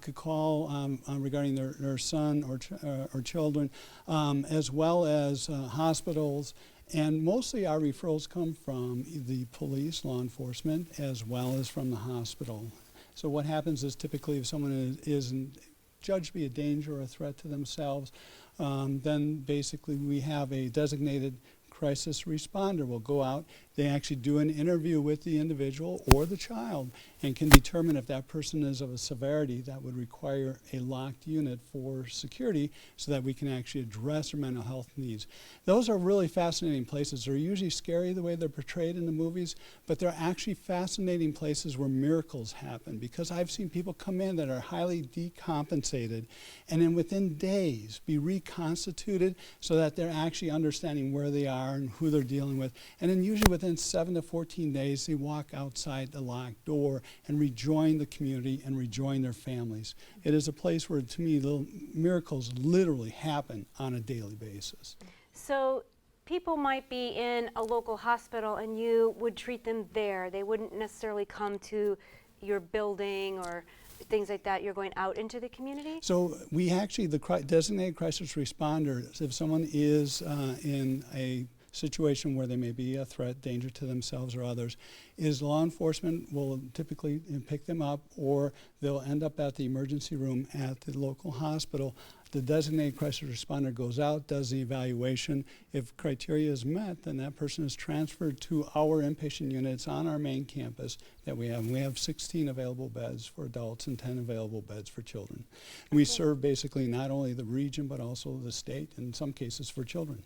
could call regarding their son or children, as well as hospitals And mostly our referrals come from the police, law enforcement, as well as from the hospital. So what happens is typically if someone isn't judged to be a danger or a threat to themselves, then basically we have a designated crisis responder will go out. They actually do an interview with the individual or the child and can determine if that person is of a severity that would require a locked unit for security so that we can actually address their mental health needs. Those are really fascinating places. They're usually scary the way they're portrayed in the movies, but they're actually fascinating places where miracles happen, because I've seen people come in that are highly decompensated and then within days be reconstituted so that they're actually understanding where they are and who they're dealing with. And then usually within 7 to 14 days, they walk outside the locked door and rejoin the community and rejoin their families. It is a place where, to me, little miracles literally happen on a daily basis. So people might be in a local hospital and you would treat them there. They wouldn't necessarily come to your building or things like that. You're going out into the community? So we actually, the designated crisis responder, if someone is in a situation where they may be a threat, danger to themselves or others, is law enforcement will typically pick them up, or they'll end up at the emergency room at the local hospital. The designated crisis responder goes out, does the evaluation. If criteria is met, then that person is transferred to our inpatient units on our main campus that we have. We have 16 available beds for adults and 10 available beds for children. We serve basically not only the region, but also the state, in some cases for children.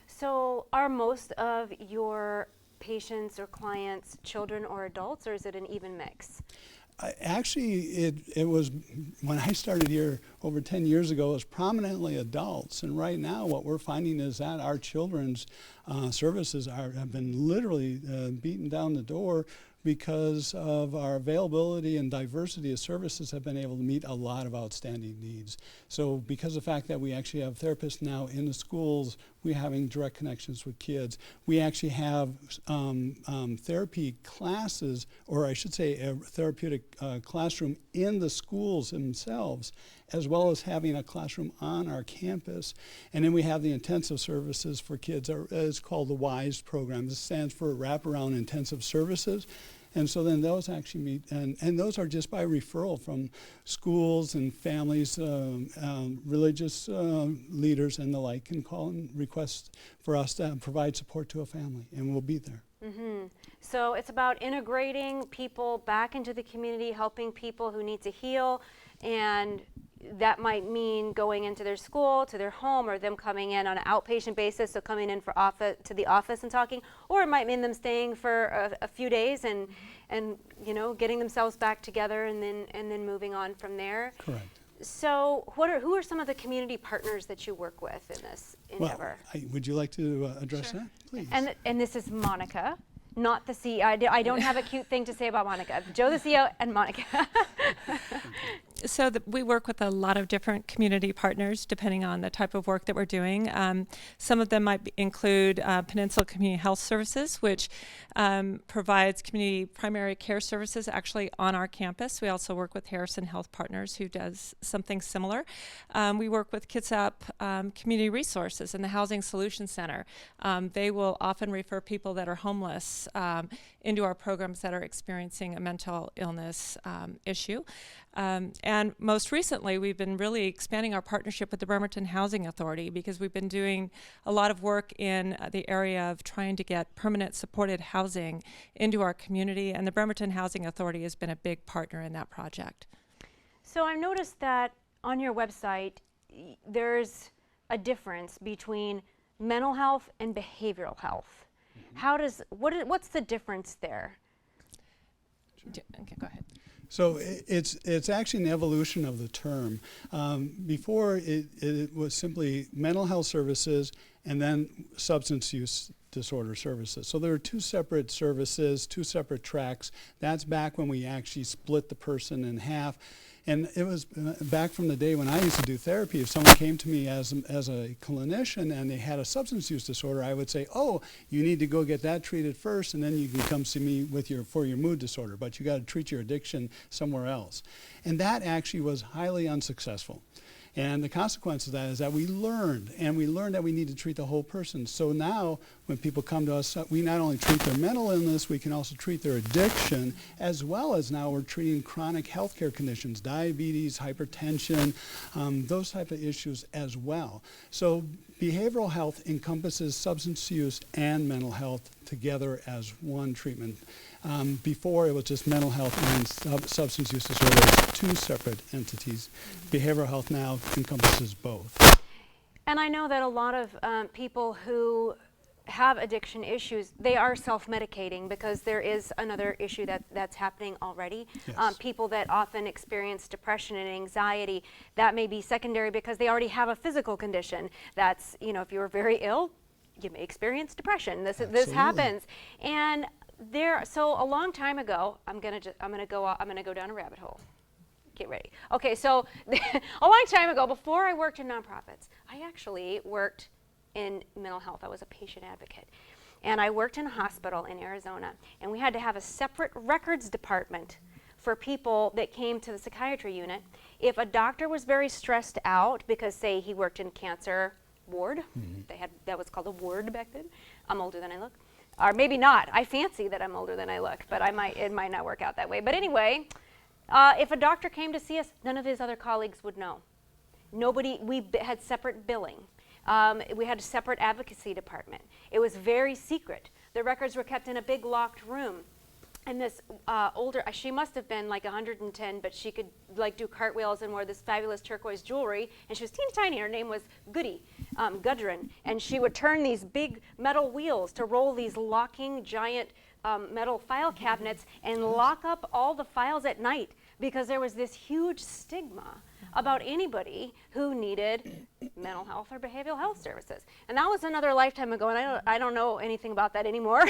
So are most of your patients or clients children or adults, or is it an even mix? Actually, it was, when I started here over 10 years ago, it was prominently adults. And right now what we're finding is that our children's services have been literally beaten down the door because of our availability and diversity of services have been able to meet a lot of outstanding needs. So because of the fact that we actually have therapists now in the schools, we're having direct connections with kids. We actually have therapy classes, or I should say a therapeutic classroom in the schools themselves, as well as having a classroom on our campus. And then we have the intensive services for kids. It's called the WISE program. This stands for Wraparound Intensive Services. And so then those actually meet, and those are just by referral from schools and families, religious leaders and the like can call and request for us to provide support to a family, and we'll be there. Mm-hmm. So it's about integrating people back into the community, helping people who need to heal, and that might mean going into their school, to their home, or them coming in on an outpatient basis, so coming in for to the office and talking, or it might mean them staying for a few days and you know, getting themselves back together and then moving on from there. Correct. So who are some of the community partners that you work with in this endeavor? Well, would you like to address that, please? And this is Monica, not the CEO. I don't have a cute thing to say about Monica. Joe the CEO and Monica. So we work with a lot of different community partners depending on the type of work that we're doing. Some of them might include Peninsula Community Health Services, which provides community primary care services actually on our campus. We also work with Harrison Health Partners, who does something similar. We work with Kitsap Community Resources and the Housing Solution Center. They will often refer people that are homeless into our programs that are experiencing a mental illness issue. And most recently, we've been really expanding our partnership with the Bremerton Housing Authority, because we've been doing a lot of work in the area of trying to get permanent supported housing into our community, and the Bremerton Housing Authority has been a big partner in that project. So I've noticed that on your website, there's a difference between mental health and behavioral health. Mm-hmm. What's the difference there? Okay, go ahead. So it's actually an evolution of the term. Before it was simply mental health services and then substance use disorder services. So there are two separate services, two separate tracks. That's back when we actually split the person in half. And it was back from the day when I used to do therapy. If someone came to me as a clinician and they had a substance use disorder, I would say, oh, you need to go get that treated first, and then you can come see me for your mood disorder. But you got to treat your addiction somewhere else. And that actually was highly unsuccessful. And the consequence of that is that we learned that we need to treat the whole person. So now when people come to us, we not only treat their mental illness, we can also treat their addiction, as well as now we're treating chronic healthcare conditions, diabetes, hypertension, those type of issues as well. So behavioral health encompasses substance use and mental health together as one treatment. Before, it was just mental health and substance use disorders, two separate entities. Behavioral health now encompasses both. And I know that a lot of people who have addiction issues, they are self-medicating because there is another issue that's happening already. Yes. People that often experience depression and anxiety, that may be secondary because they already have a physical condition. That's, you know, if you're very ill, you may experience depression. This happens. And so a long time ago, I'm gonna go down a rabbit hole. Get ready. Okay, so a long time ago, before I worked in nonprofits, I actually worked in mental health. I was a patient advocate. And I worked in a hospital in Arizona, and we had to have a separate records department for people that came to the psychiatry unit. If a doctor was very stressed out because, say, he worked in cancer ward, that was called a ward back then. I'm older than I look. Or maybe not. I fancy that I'm older than I look, but it might not work out that way. But anyway, if a doctor came to see us, none of his other colleagues would know. We had separate billing. We had a separate advocacy department. It was very secret. The records were kept in a big locked room. And this she must have been like 110, but she could like do cartwheels and wore this fabulous turquoise jewelry. And she was teeny tiny. Her name was Gudrun. And she would turn these big metal wheels to roll these locking giant metal file cabinets and lock up all the files at night because there was this huge stigma about anybody who needed mental health or behavioral health services. And that was another lifetime ago, and I don't know anything about that anymore.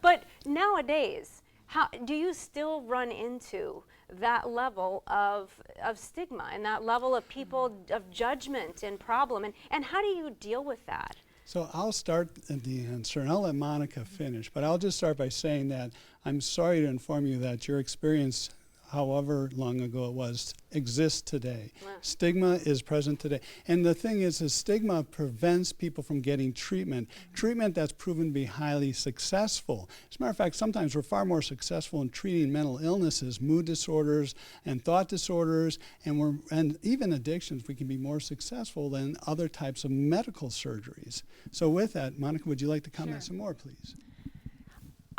But nowadays, how do you still run into that level of stigma and that level of people, of judgment and problem? And how do you deal with that? So I'll start at the answer, and I'll let Monica finish. But I'll just start by saying that I'm sorry to inform you that your experience, however long ago it was, exists today. Wow. Stigma is present today. And the thing is stigma prevents people from getting treatment that's proven to be highly successful. As a matter of fact, sometimes we're far more successful in treating mental illnesses, mood disorders, and thought disorders, and even addictions. We can be more successful than other types of medical surgeries. So with that, Monica, would you like to comment some more, please?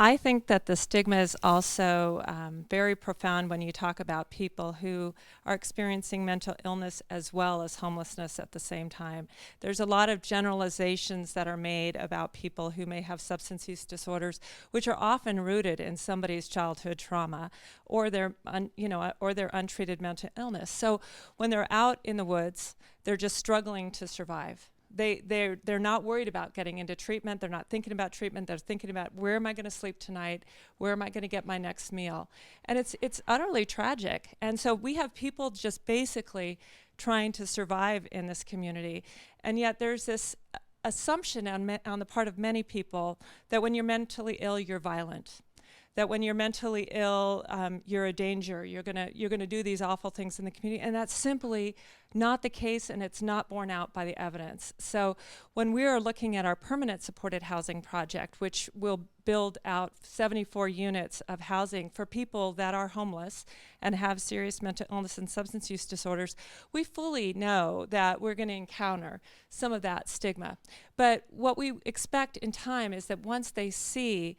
I think that the stigma is also very profound when you talk about people who are experiencing mental illness as well as homelessness at the same time. There's a lot of generalizations that are made about people who may have substance use disorders, which are often rooted in somebody's childhood trauma or their untreated mental illness. So when they're out in the woods, they're just struggling to survive. They're not worried about getting into treatment. They're not thinking about treatment. They're thinking about, where am I going to sleep tonight? Where am I going to get my next meal? And it's utterly tragic. And so we have people just basically trying to survive in this community. And yet there's this assumption on the part of many people that when you're mentally ill, you're violent. That when you're mentally ill, you're a danger. You're gonna do these awful things in the community, and that's simply not the case, and it's not borne out by the evidence. So when we are looking at our permanent supported housing project, which will build out 74 units of housing for people that are homeless and have serious mental illness and substance use disorders, we fully know that we're going to encounter some of that stigma. But what we expect in time is that once they see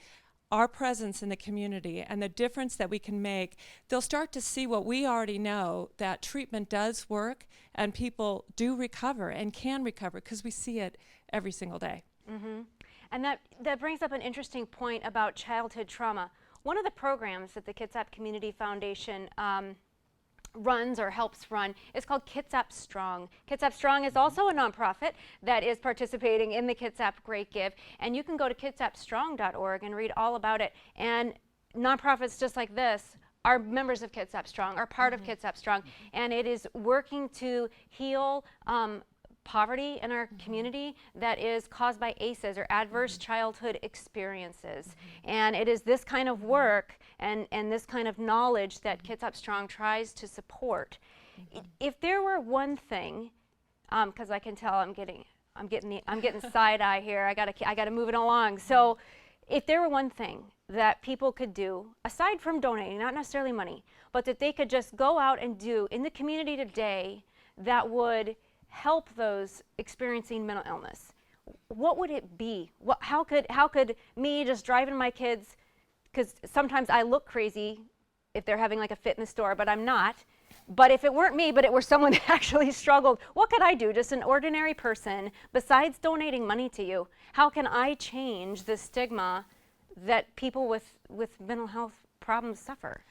our presence in the community and the difference that we can make, they'll start to see what we already know, that treatment does work and people do recover and can recover because we see it every single day. Mm-hmm. And that brings up an interesting point about childhood trauma. One of the programs that the Kitsap Community Foundation runs or helps run is called Kitsap Strong. Kitsap Strong is also a nonprofit that is participating in the Kitsap Great Give, and you can go to kitsapstrong.org and read all about it. And nonprofits just like this are members of Kitsap Strong, are part of Kitsap Strong, and it is working to heal poverty in our community that is caused by ACEs, or adverse childhood experiences. And it is this kind of work and this kind of knowledge that Kitsap Strong tries to support. If there were one thing, because I can tell I'm getting side eye here. I gotta move it along. So, if there were one thing that people could do aside from donating, not necessarily money, but that they could just go out and do in the community today that would help those experiencing mental illness, what would it be? How could me just driving my kids, because sometimes I look crazy if they're having like a fit in the store, but I'm not. But if it weren't me, but it were someone that actually struggled, what could I do, just an ordinary person, besides donating money to you? How can I change the stigma that people with mental health problems suffer?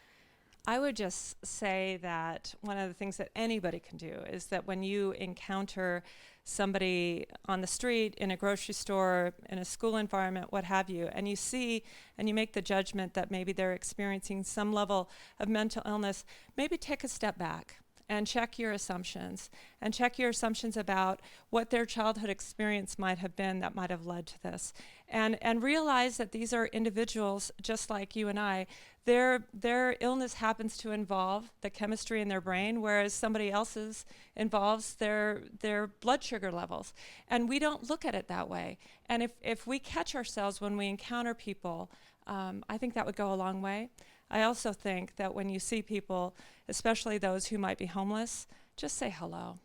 I would just say that one of the things that anybody can do is that when you encounter somebody on the street, in a grocery store, in a school environment, what have you, and you see and you make the judgment that maybe they're experiencing some level of mental illness, maybe take a step back and check your assumptions about what their childhood experience might have been that might have led to this, and realize that these are individuals just like you and I. Their illness happens to involve the chemistry in their brain, whereas somebody else's involves their blood sugar levels, and we don't look at it that way. And if we catch ourselves when we encounter people, I think that would go a long way. I also think that when you see people, especially those who might be homeless, just say hello.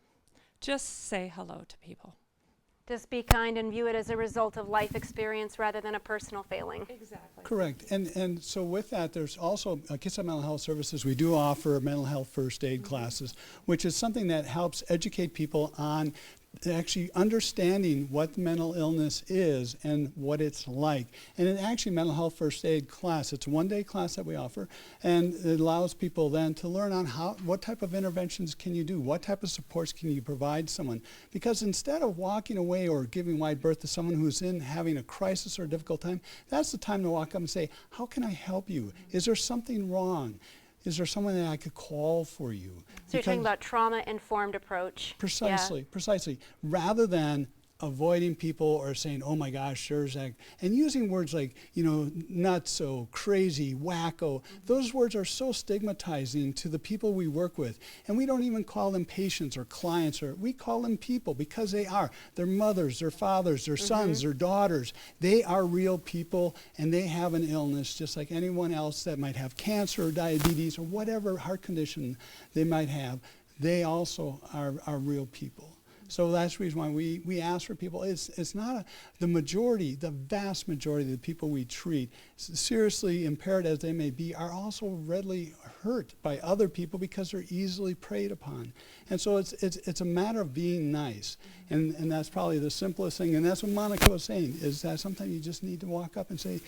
Just say hello to people. Just be kind and view it as a result of life experience rather than a personal failing. Exactly. Correct. And so with that, there's also Kitsap Mental Health Services. We do offer mental health first aid classes, which is something that helps educate people on actually understanding what mental illness is and what it's like. And it actually mental health first aid class, it's a one-day class that we offer, and it allows people then to learn on what type of interventions can you do, what type of supports can you provide someone. Because instead of walking away or giving wide berth to someone who's having a crisis or a difficult time, that's the time to walk up and say, how can I help you? Is there something wrong? Is there someone that I could call for you? So you're talking about trauma-informed approach. Precisely, precisely. Rather than avoiding people or saying, oh my gosh, there's that, and using words like, nutso, crazy, wacko. Those words are so stigmatizing to the people we work with. And we don't even call them patients or clients, we call them people because they are. Their mothers, their fathers, their sons, their daughters. They are real people, and they have an illness just like anyone else that might have cancer or diabetes or whatever heart condition they might have. They also are real people. So that's the reason why we ask for people. It's not the vast majority of the people we treat, seriously impaired as they may be, are also readily hurt by other people because they're easily preyed upon. And so it's a matter of being nice. And that's probably the simplest thing. And that's what Monica was saying, is that sometimes you just need to walk up and say,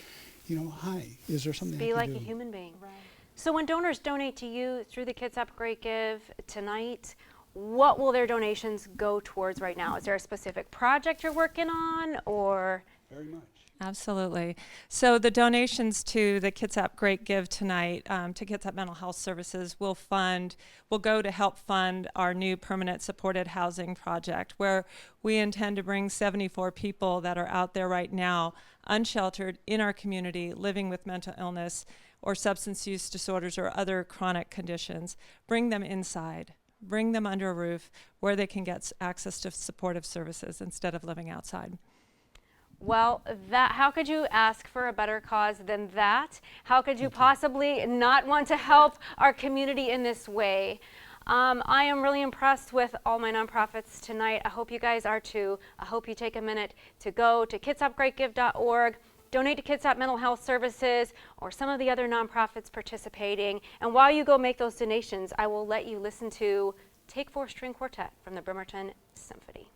hi, is there something I can do? Be like a human being. Right. So when donors donate to you through the Kitsap Great Give tonight, what will their donations go towards right now? Is there a specific project you're working on, or? Very much. Absolutely. So the donations to the Kitsap Great Give tonight, to Kitsap Mental Health Services, will go to help fund our new permanent supported housing project, where we intend to bring 74 people that are out there right now, unsheltered in our community, living with mental illness or substance use disorders or other chronic conditions, bring them inside. Bring them under a roof where they can get access to supportive services instead of living outside. Well, how could you ask for a better cause than that? How could you possibly not want to help our community in this way? I am really impressed with all my nonprofits tonight. I hope you guys are too. I hope you take a minute to go to kitsapgreatgive.org, donate to Kitsap Mental Health Services or some of the other nonprofits participating. And while you go make those donations, I will let you listen to Take 4 String Quartet from the Bremerton Symphony.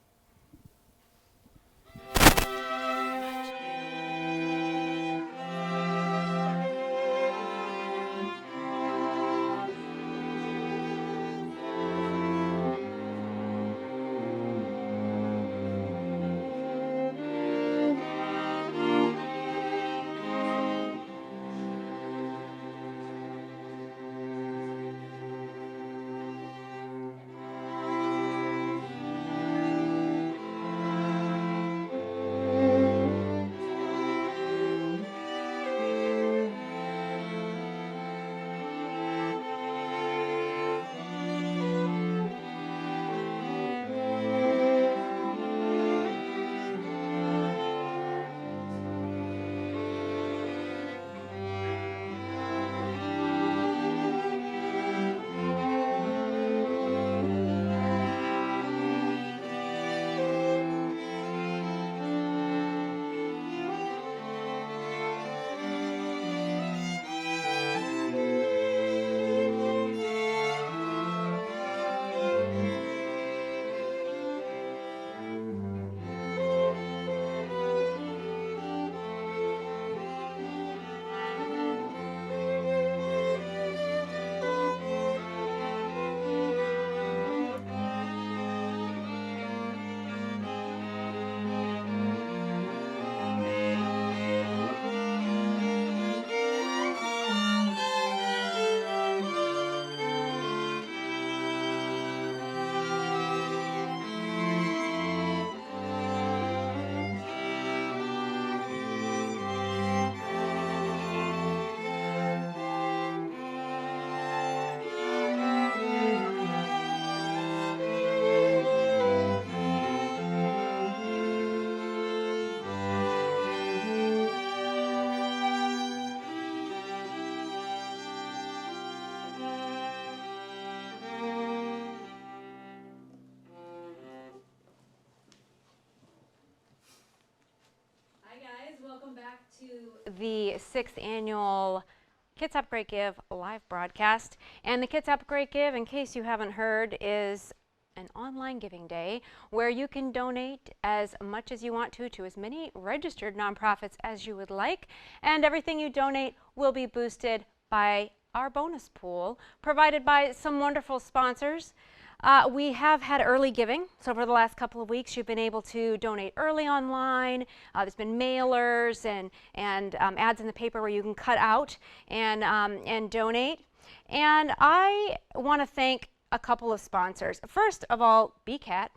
Welcome back to the 6th annual Kitsap Great Give live broadcast. And the Kitsap Great Give, in case you haven't heard, is an online giving day where you can donate as much as you want to as many registered nonprofits as you would like. And everything you donate will be boosted by our bonus pool provided by some wonderful sponsors. We have had early giving, so over the last couple of weeks you've been able to donate early online. There's been mailers and ads in the paper where you can cut out and donate. And I want to thank a couple of sponsors. First of all, BKAT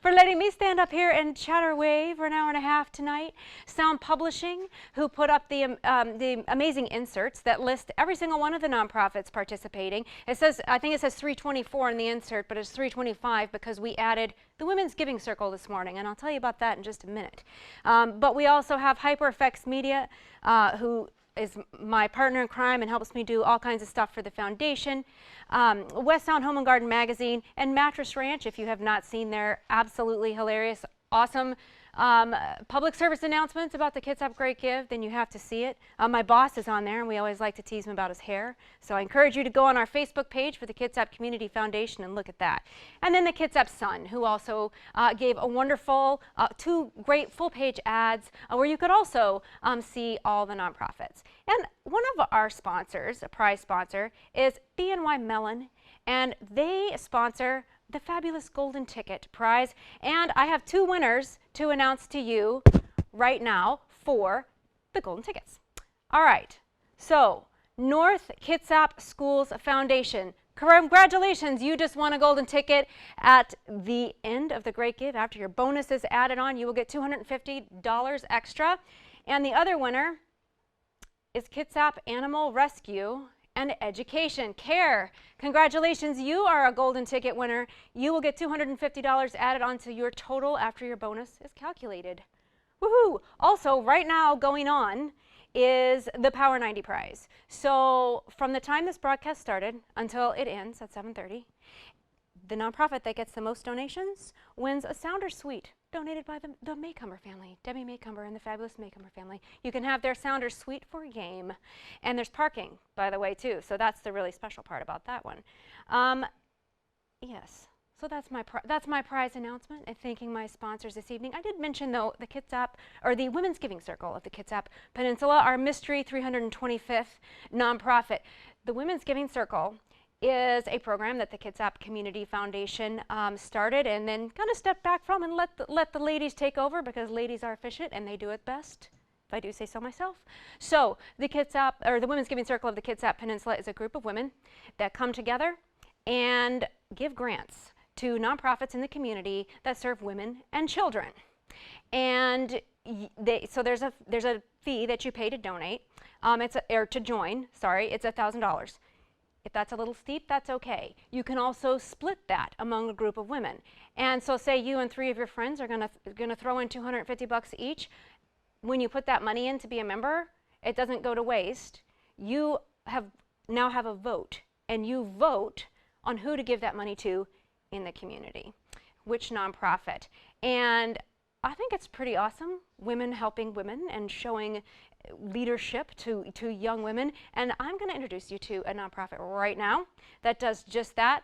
for letting me stand up here and chatter away for an hour and a half tonight. Sound Publishing, who put up the amazing inserts that list every single one of the nonprofits participating. It says, I think it says 324 in the insert, but it's 325 because we added the Women's Giving Circle this morning, and I'll tell you about that in just a minute. But we also have HyperFX Media, who is my partner in crime and helps me do all kinds of stuff for the foundation. West Sound Home and Garden Magazine, and Mattress Ranch, if you have not seen their absolutely hilarious, awesome public service announcements about the Kitsap Great Give, then you have to see it. My boss is on there, and we always like to tease him about his hair. So I encourage you to go on our Facebook page for the Kitsap Community Foundation and look at that. And then the Kitsap Sun, who also gave a wonderful 2 great full-page ads where you could also see all the nonprofits. And one of our sponsors, a prize sponsor, is BNY Mellon, and they sponsor the fabulous Golden Ticket prize. And I have 2 winners to announce to you right now for the Golden Tickets. All right, so North Kitsap Schools Foundation, congratulations, you just won a Golden Ticket. At the end of the Great Give, after your bonus is added on, you will get $250 extra. And the other winner is Kitsap Animal Rescue and Education Care. Congratulations, you are a Golden Ticket winner. You will get $250 added onto your total after your bonus is calculated. Woohoo! Also, right now going on is the Power 90 prize. So from the time this broadcast started until it ends at 7:30, the nonprofit that gets the most donations wins a Sounder Suite donated by the Maycumber family, Debbie Maycumber and the fabulous Maycumber family. You can have their Sounder Suite for a game. And there's parking, by the way, too. So that's the really special part about that one. Yes, so that's my prize announcement, and thanking my sponsors this evening. I did mention, though, the Kitsap, or the Women's Giving Circle of the Kitsap Peninsula, our mystery 325th nonprofit. The Women's Giving Circle is a program that the Kitsap Community Foundation started and then kind of stepped back from and let the ladies take over, because ladies are efficient and they do it best, if I do say so myself. So the Kitsap, or the Women's Giving Circle of the Kitsap Peninsula, is a group of women that come together and give grants to nonprofits in the community that serve women and children. And so there's a fee that you pay to donate, or to join. Sorry, it's $1,000. If that's a little steep, that's okay. You can also split that among a group of women. And so say you and 3 of your friends are gonna throw in $250 each. When you put that money in to be a member, it doesn't go to waste. You now have a vote, and you vote on who to give that money to in the community, which nonprofit. And I think it's pretty awesome, women helping women and showing leadership to young women. And I'm going to introduce you to a nonprofit right now that does just that.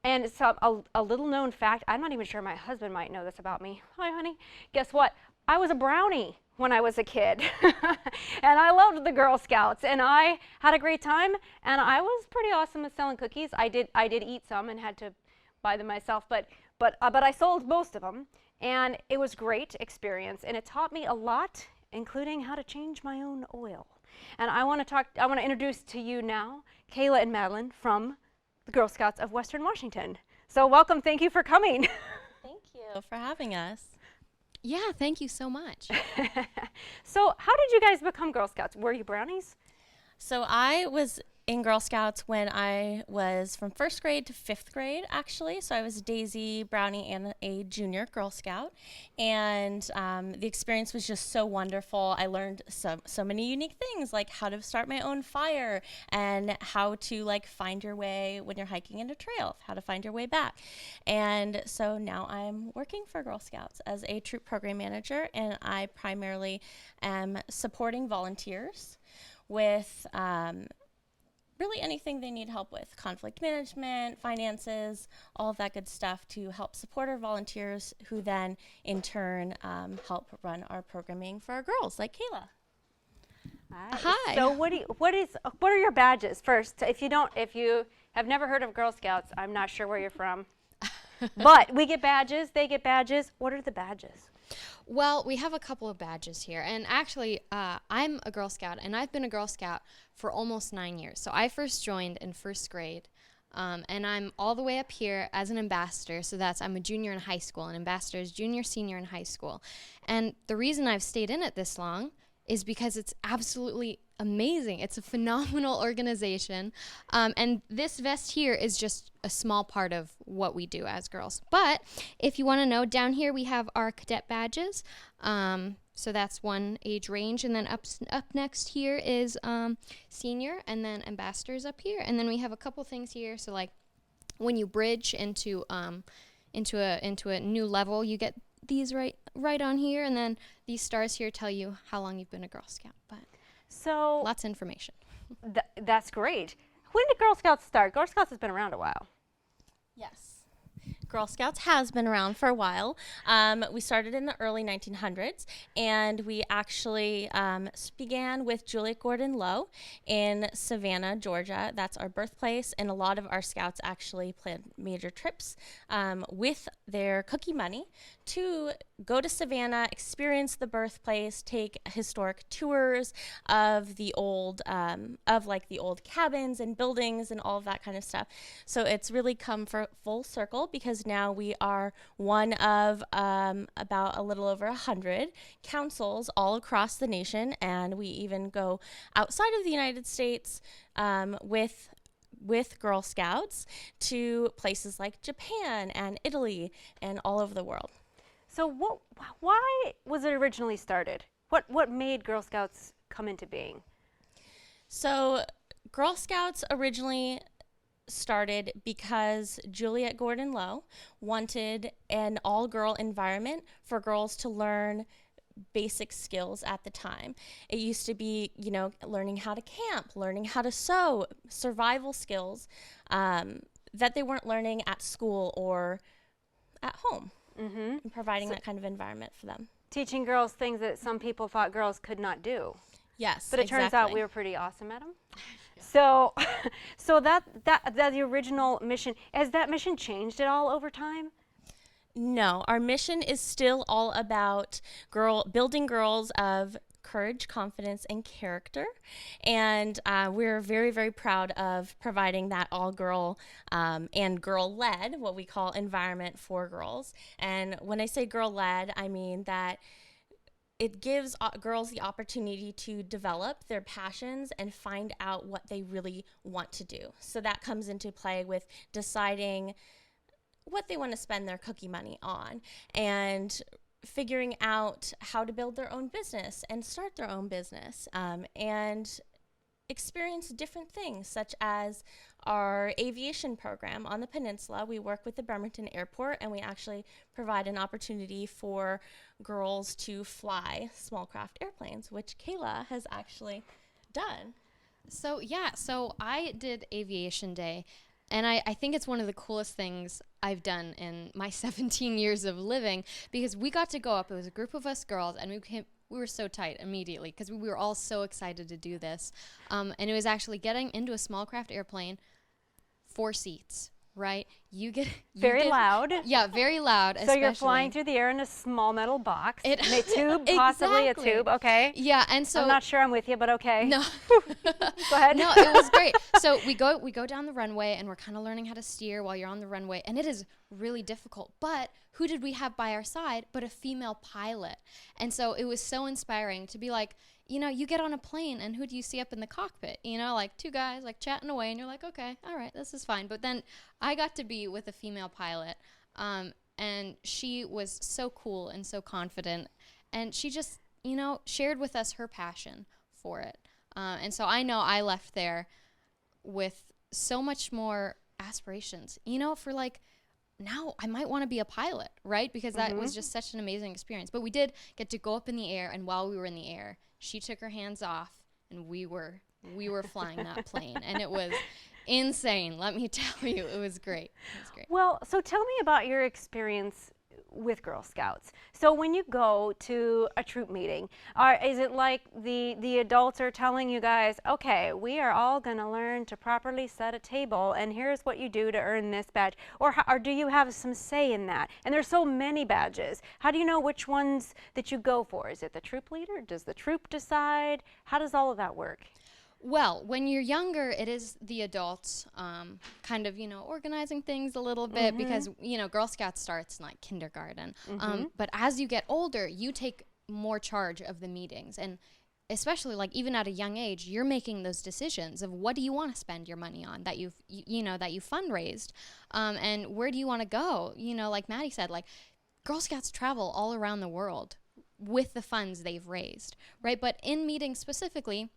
And it's a little known fact. I'm not even sure my husband might know this about me. Hi, honey. Guess what? I was a brownie when I was a kid. And I loved the Girl Scouts, and I had a great time, and I was pretty awesome at selling cookies. I did eat some and had to buy them myself, but I sold most of them, and it was a great experience, and it taught me a lot, including how to change my own oil. And I want to introduce to you now Kayla and Madeline from the Girl Scouts of Western Washington. So welcome, thank you for coming. Thank you for having us. Yeah, thank you so much. So how did you guys become Girl Scouts? Were you brownies? So I was in Girl Scouts when I was from 1st grade to 5th grade, actually. So I was Daisy, Brownie, and a junior Girl Scout. And the experience was just so wonderful. I learned so many unique things, like how to start my own fire and how to like find your way when you're hiking in a trail, how to find your way back. And so now I'm working for Girl Scouts as a troop program manager, and I primarily am supporting volunteers with really anything they need help with: conflict management, finances, all of that good stuff to help support our volunteers, who then in turn help run our programming for our girls like Kayla. Hi. So what are your badges first? If you have never heard of Girl Scouts, I'm not sure where you're from. But we get badges, they get badges. What are the badges? Well, we have a couple of badges here, and actually I'm a Girl Scout, and I've been a Girl Scout for almost 9 years. So I first joined in 1st grade, and I'm all the way up here as an ambassador. So I'm a junior in high school, and ambassador is junior, senior in high school. And the reason I've stayed in it this long is because it's absolutely amazing. It's a phenomenal organization. And this vest here is just a small part of what we do as girls. But if you want to know, down here we have our cadet badges. So that's one age range. And then up next here is senior, and then ambassadors up here. And then we have a couple things here. So like when you bridge into a new level, you get these right on here, and then these stars here tell you how long you've been a Girl Scout. But so lots of information. That's great. When did Girl Scouts start? Girl Scouts has been around a while. Yes. Girl Scouts has been around for a while. We started in the early 1900s, and we actually began with Juliet Gordon Low in Savannah, Georgia. That's our birthplace, and a lot of our scouts actually planned major trips with their cookie money to go to Savannah, experience the birthplace, take historic tours of the old cabins and buildings and all of that kind of stuff. So it's really come full circle, because now we are one of about a little over 100 councils all across the nation, and we even go outside of the United States with Girl Scouts to places like Japan and Italy and all over the world. So why was it originally started? What made Girl Scouts come into being? So Girl Scouts originally started because Juliet Gordon Low wanted an all-girl environment for girls to learn basic skills at the time. It used to be, learning how to camp, learning how to sew, survival skills that they weren't learning at school or at home, and providing that kind of environment for them. Teaching girls things that some people thought girls could not do. Yes, but it turns out we were pretty awesome at them. So that the original mission, has that mission changed at all over time? No, our mission is still all about building girls of courage, confidence, and character. And we're very, very proud of providing that all-girl and girl-led, what we call, environment for girls. And when I say girl-led, I mean that it gives girls the opportunity to develop their passions and find out what they really want to do. So that comes into play with deciding what they want to spend their cookie money on, and figuring out how to build their own business and start their own business, and experience different things, such as our aviation program on the peninsula. We work with the Bremerton Airport, and we actually provide an opportunity for girls to fly small craft airplanes, which Kayla has actually done. So I did Aviation Day, and I think it's one of the coolest things I've done in my 17 years of living, because we got to go up. It was a group of us girls, and we were so tight immediately because we were all so excited to do this. And it was actually getting into a small craft airplane, 4 seats, right? Very loud. Yeah, very loud. So you're flying through the air in a small metal box. A tube, possibly Exactly. a tube, okay. Yeah, and so I'm not sure I'm with you, but okay. No. Go ahead. No, it was great. So we go down the runway, and we're kind of learning how to steer while you're on the runway, and it is really difficult. But who did we have by our side but a female pilot? And so it was so inspiring to be like, you know, you get on a plane and who do you see up in the cockpit? You know, like two guys like chatting away, and you're like, okay, all right, this is fine. But then I got to be with a female pilot, and she was so cool and so confident, and she just, you know, shared with us her passion for it. And so I know I left there with so much more aspirations, you know, for like, now I might want to be a pilot, right? Because that was just such an amazing experience. But we did get to go up in the air, and while we were in the air, she took her hands off, and we were flying that plane, and it was insane. Let me tell you, it was great. It was great. Well, so tell me about your experience with Girl Scouts. So when you go to a troop meeting, is it like the adults are telling you guys, okay, we are all going to learn to properly set a table, and here's what you do to earn this badge? Or do you have some say in that? And there's so many badges. How do you know which ones that you go for? Is it the troop leader? Does the troop decide? How does all of that work? Well, when you're younger, it is the adults kind of, you know, organizing things a little bit because, you know, Girl Scouts starts in like kindergarten. But as you get older, you take more charge of the meetings. And especially like even at a young age, you're making those decisions of what do you want to spend your money on that that you fundraised, and where do you want to go? You know, like Maddie said, like Girl Scouts travel all around the world with the funds they've raised, right? But in meetings specifically,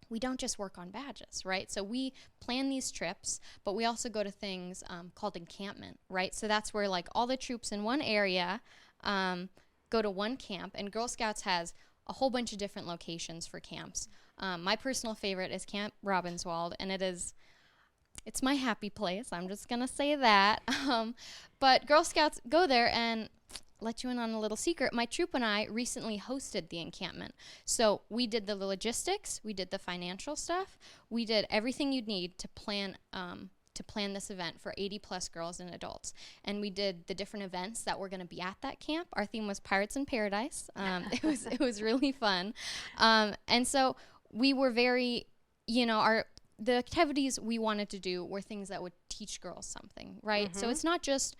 we don't just work on badges, right? So we plan these trips, but we also go to things called encampment, right? So that's where like all the troops in one area go to one camp, and Girl Scouts has a whole bunch of different locations for camps. My personal favorite is Camp Robbinswald, and it's my happy place. I'm just gonna say that. But Girl Scouts go there, and let you in on a little secret. My troop and I recently hosted the encampment. So we did the logistics, we did the financial stuff, we did everything you'd need to plan this event for 80 plus girls and adults. And we did the different events that were going to be at that camp. Our theme was Pirates in Paradise. It was really fun. And so we were very, you know, the activities we wanted to do were things that would teach girls something, right? So it's not just,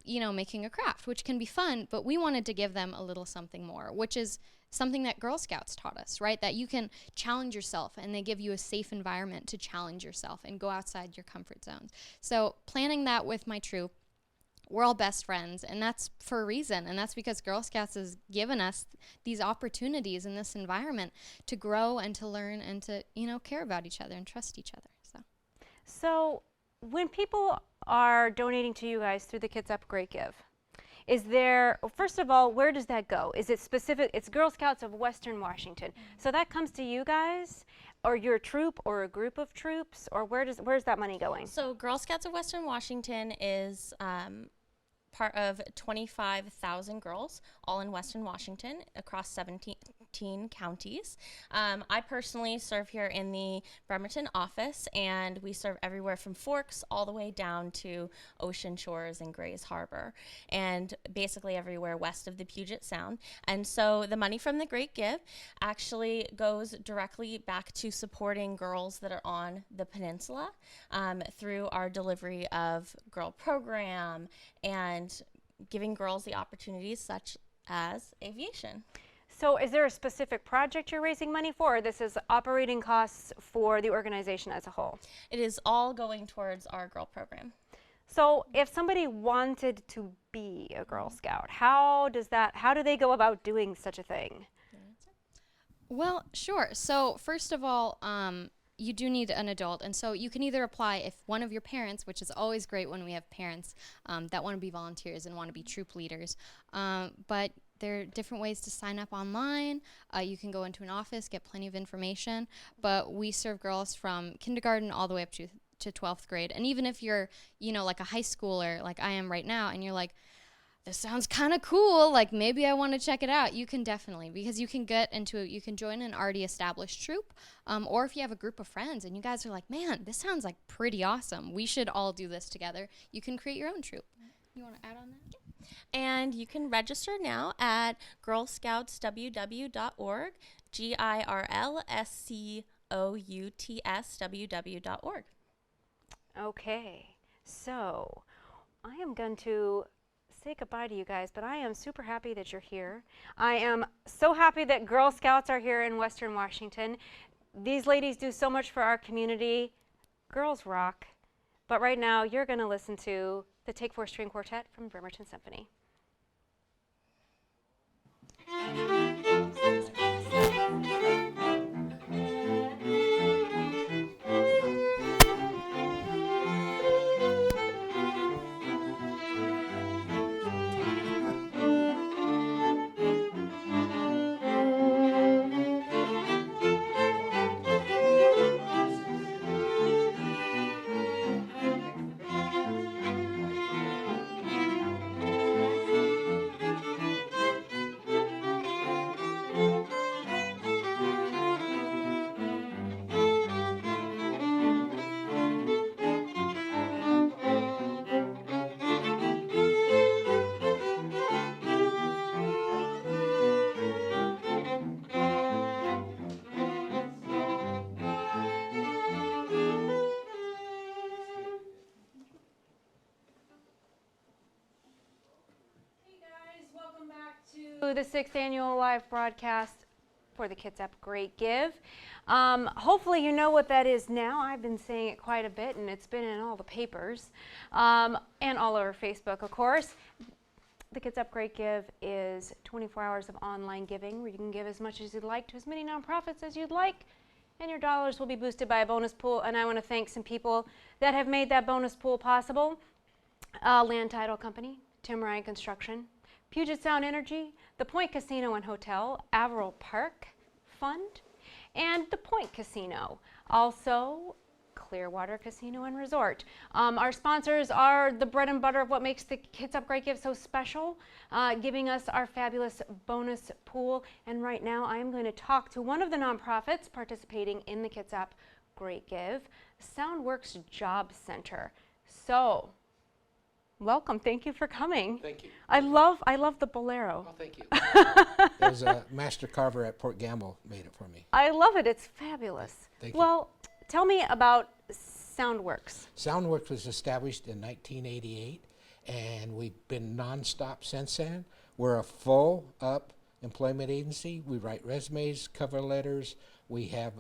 you know, making a craft, which can be fun, but we wanted to give them a little something more, which is something that Girl Scouts taught us, right? That you can challenge yourself, and they give you a safe environment to challenge yourself and go outside your comfort zones. So planning that with my troop, we're all best friends, and that's for a reason, and that's because Girl Scouts has given us these opportunities in this environment to grow and to learn and to, you know, care about each other and trust each other. So when people are donating to you guys through the Kitsap Great Give, is there, first of all, where does that go? Is it specific? It's Girl Scouts of Western Washington. So that comes to you guys, or your troop, or a group of troops, or where's that money going? So Girl Scouts of Western Washington is part of 25,000 girls, all in Western Washington, across 17 counties. I personally serve here in the Bremerton office, and we serve everywhere from Forks all the way down to Ocean Shores and Grays Harbor, and basically everywhere west of the Puget Sound. And so the money from the Great Give actually goes directly back to supporting girls that are on the peninsula through our delivery of Girl Program and giving girls the opportunities such as aviation. So is there a specific project you're raising money for, or this is operating costs for the organization as a whole? It is all going towards our Girl Program. So if somebody wanted to be a Girl Scout, how do they go about doing such a thing? Well, sure. So first of all, you do need an adult, and so you can either apply if one of your parents, which is always great when we have parents that want to be volunteers and want to be troop leaders, but there are different ways to sign up online. You can go into an office, get plenty of information, but we serve girls from kindergarten all the way up to 12th grade. And even if you're, you know, like a high schooler like I am right now, and you're like, this sounds kind of cool, like maybe I want to check it out, you can definitely, because you can you can join an already established troop, or if you have a group of friends and you guys are like, man, this sounds like pretty awesome, we should all do this together, you can create your own troop. You want to add on that? And you can register now at girlscoutsww.org, GIRLSCOUTSWW.org. Okay, so I am going to say goodbye to you guys, but I am super happy that you're here. I am so happy that Girl Scouts are here in Western Washington. These ladies do so much for our community. Girls rock. But right now, you're going to listen to the Take 4 String Quartet from Bremerton Symphony. To the 6th annual live broadcast for the Kitsap Great Give. Hopefully you know what that is now. I've been saying it quite a bit, and it's been in all the papers and all over Facebook, of course. The Kitsap Great Give is 24 hours of online giving where you can give as much as you'd like to as many nonprofits as you'd like, and your dollars will be boosted by a bonus pool. And I want to thank some people that have made that bonus pool possible. Land Title Company, Tim Ryan Construction, Puget Sound Energy, the Point Casino and Hotel, Averill Park Fund, and the Point Casino. Also, Clearwater Casino and Resort. Our sponsors are the bread and butter of what makes the Kitsap Great Give so special, giving us our fabulous bonus pool. And right now, I'm going to talk to one of the nonprofits participating in the Kitsap Great Give, Soundworks Job Center. So, welcome. Thank you for coming. Thank you. I love the bolero. Oh, thank you. There's a master carver at Port Gamble made it for me. I love it. It's fabulous. Thank you. Well, tell me about Soundworks. Soundworks was established in 1988, and we've been nonstop since then. We're a full-up employment agency. We write resumes, cover letters. We have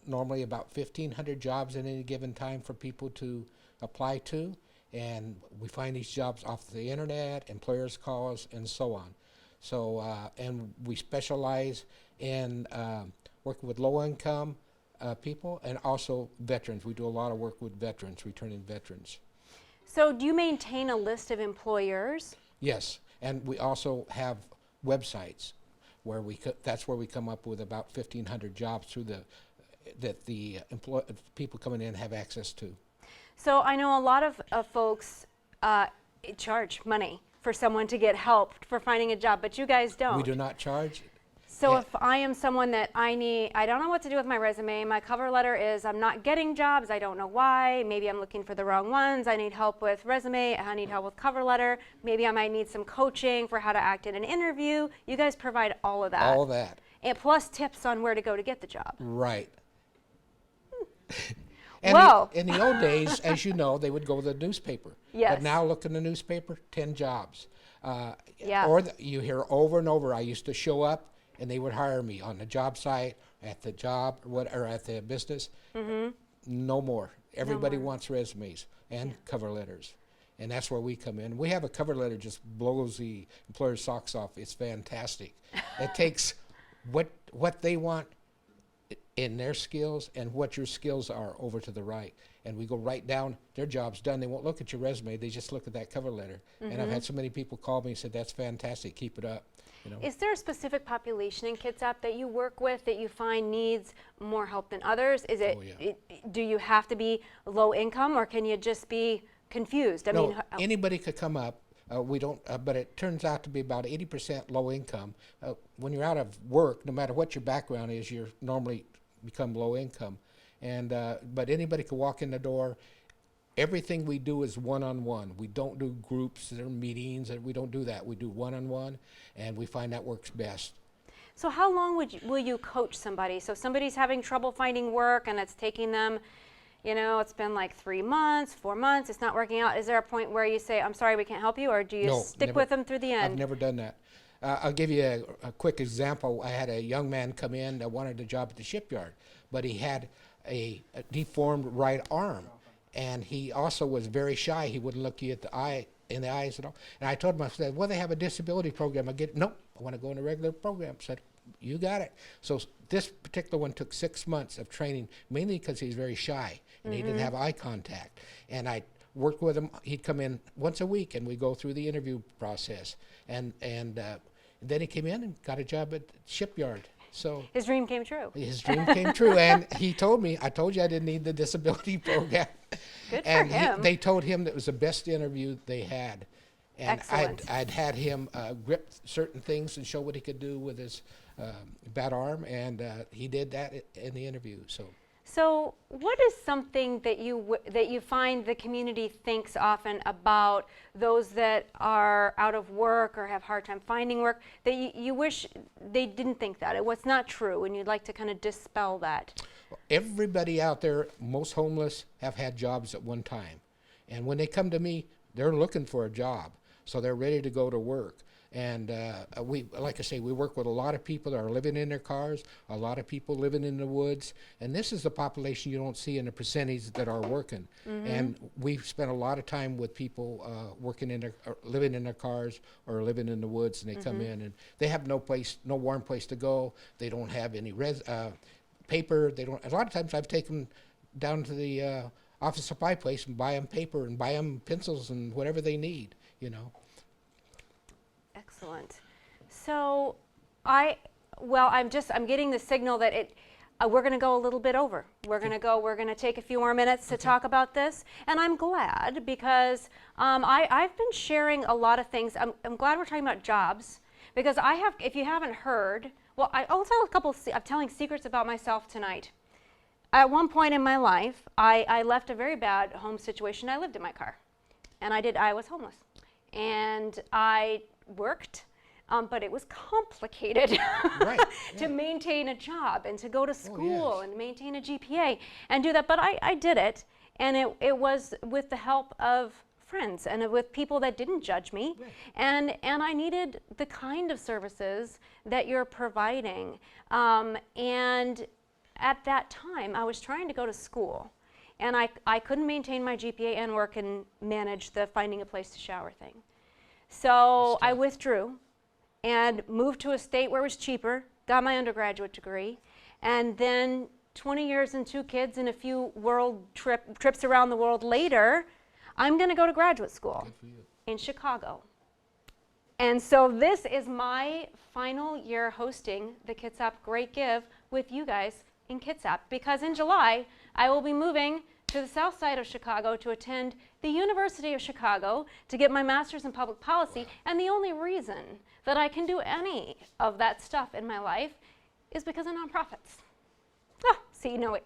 normally about 1,500 jobs at any given time for people to apply to. And we find these jobs off the internet, employers call us, and so on. So, and we specialize in working with low-income people and also veterans. We do a lot of work with veterans, returning veterans. So do you maintain a list of employers? Yes, and we also have websites where that's where we come up with about 1,500 jobs through that the people coming in have access to. So I know a lot of folks charge money for someone to get help for finding a job, but you guys don't. We do not charge. So if I am someone that I don't know what to do with my resume, my cover letter is I'm not getting jobs, I don't know why, maybe I'm looking for the wrong ones, I need help with resume, I need help with cover letter, maybe I might need some coaching for how to act in an interview. You guys provide all of that. All that. And plus tips on where to go to get the job. Right. And Well, in the old days, as you know, they would go to the newspaper. Yes. But now look in the newspaper, 10 jobs. Yeah. Or you hear over and over, I used to show up and they would hire me on the job site, at the job, or at the business. Mm-hmm. No more. Everybody wants resumes and cover letters. And that's where we come in. We have a cover letter just blows the employer's socks off. It's fantastic. It takes what they want in their skills and what your skills are over to the right. And we go right down, their job's done. They won't look at your resume, they just look at that cover letter. And I've had so many people call me and said, that's fantastic, keep it up. You know? Is there a specific population in Kitsap that you work with that you find needs more help than others? Is it, Oh, yeah. do you have to be low income or can you just be confused? I No, mean, anybody could come up. We don't, but it turns out to be about 80% low income. When you're out of work, no matter what your background is, you're normally become low income. And but anybody could walk in the door. Everything we do is one-on-one. We don't do groups or meetings, and we don't do that. We do one-on-one, and we find that works best. so how long will you coach somebody? So somebody's having trouble finding work and it's taking them, you know, it's been like 3 months, 4 months, it's not working out. Is there a point where you say, I'm sorry, we can't help you, or do you No, stick never. with them through the end? I've never done that. I'll give you a quick example. I had a young man come in that wanted a job at the shipyard, but he had a deformed right arm, and he also was very shy. He wouldn't look you in the eyes at all. And I told him, I said, well, they have a disability program. Nope, I want to go in a regular program. I said, you got it. So this particular one took 6 months of training, mainly because he's very shy and he didn't have eye contact. And I worked with him. He'd come in once a week, and we go through the interview process. And then he came in and got a job at the shipyard. So His dream came true. his dream came true, and he told me, I told you I didn't need the disability program. Good And for him. they told him that it was the best interview they had. And Excellent. I'd had him grip certain things and show what he could do with his bad arm, and he did that in the interview. So what is something that you find the community thinks often about those that are out of work or have a hard time finding work, that you wish they didn't think that? What's not true, and you'd like to kind of dispel that? Everybody out there, most homeless, have had jobs at one time. And when they come to me, they're looking for a job. So they're ready to go to work. And like I say, we work with a lot of people that are living in their cars, a lot of people living in the woods. And this is the population you don't see in the percentage that are working. And we've spent a lot of time with people working in their, living in their cars or living in the woods, and they come in and they have no warm place to go. They don't have any paper. They don't. A lot of times I've taken down to the office supply place and buy them paper and buy them pencils and whatever they need, you know. Excellent. So I'm getting the signal that we're going to go a little bit over. We're going to take a few more minutes to talk about this, and I'm glad because I've been sharing a lot of things. I'm glad we're talking about jobs because if you haven't heard, well, I'll tell a couple of telling secrets about myself tonight. At one point in my life, I left a very bad home situation. I lived in my car, and I was homeless, and I worked, but it was complicated to maintain a job and to go to school and maintain a GPA and do that. But I did it, and it was with the help of friends and with people that didn't judge me, and I needed the kind of services that you're providing. And at that time, I was trying to go to school, and I couldn't maintain my GPA and work and manage the finding a place to shower thing. So I withdrew and moved to a state where it was cheaper, got my undergraduate degree, and then 20 years and 2 kids and a few trips around the world later, I'm going to go to graduate school in Chicago. And so this is my final year hosting the Kitsap Great Give with you guys in Kitsap, because in July I will be moving to the south side of Chicago to attend the University of Chicago to get my master's in public policy, and the only reason that I can do any of that stuff in my life is because of nonprofits. Oh, see, no, wait,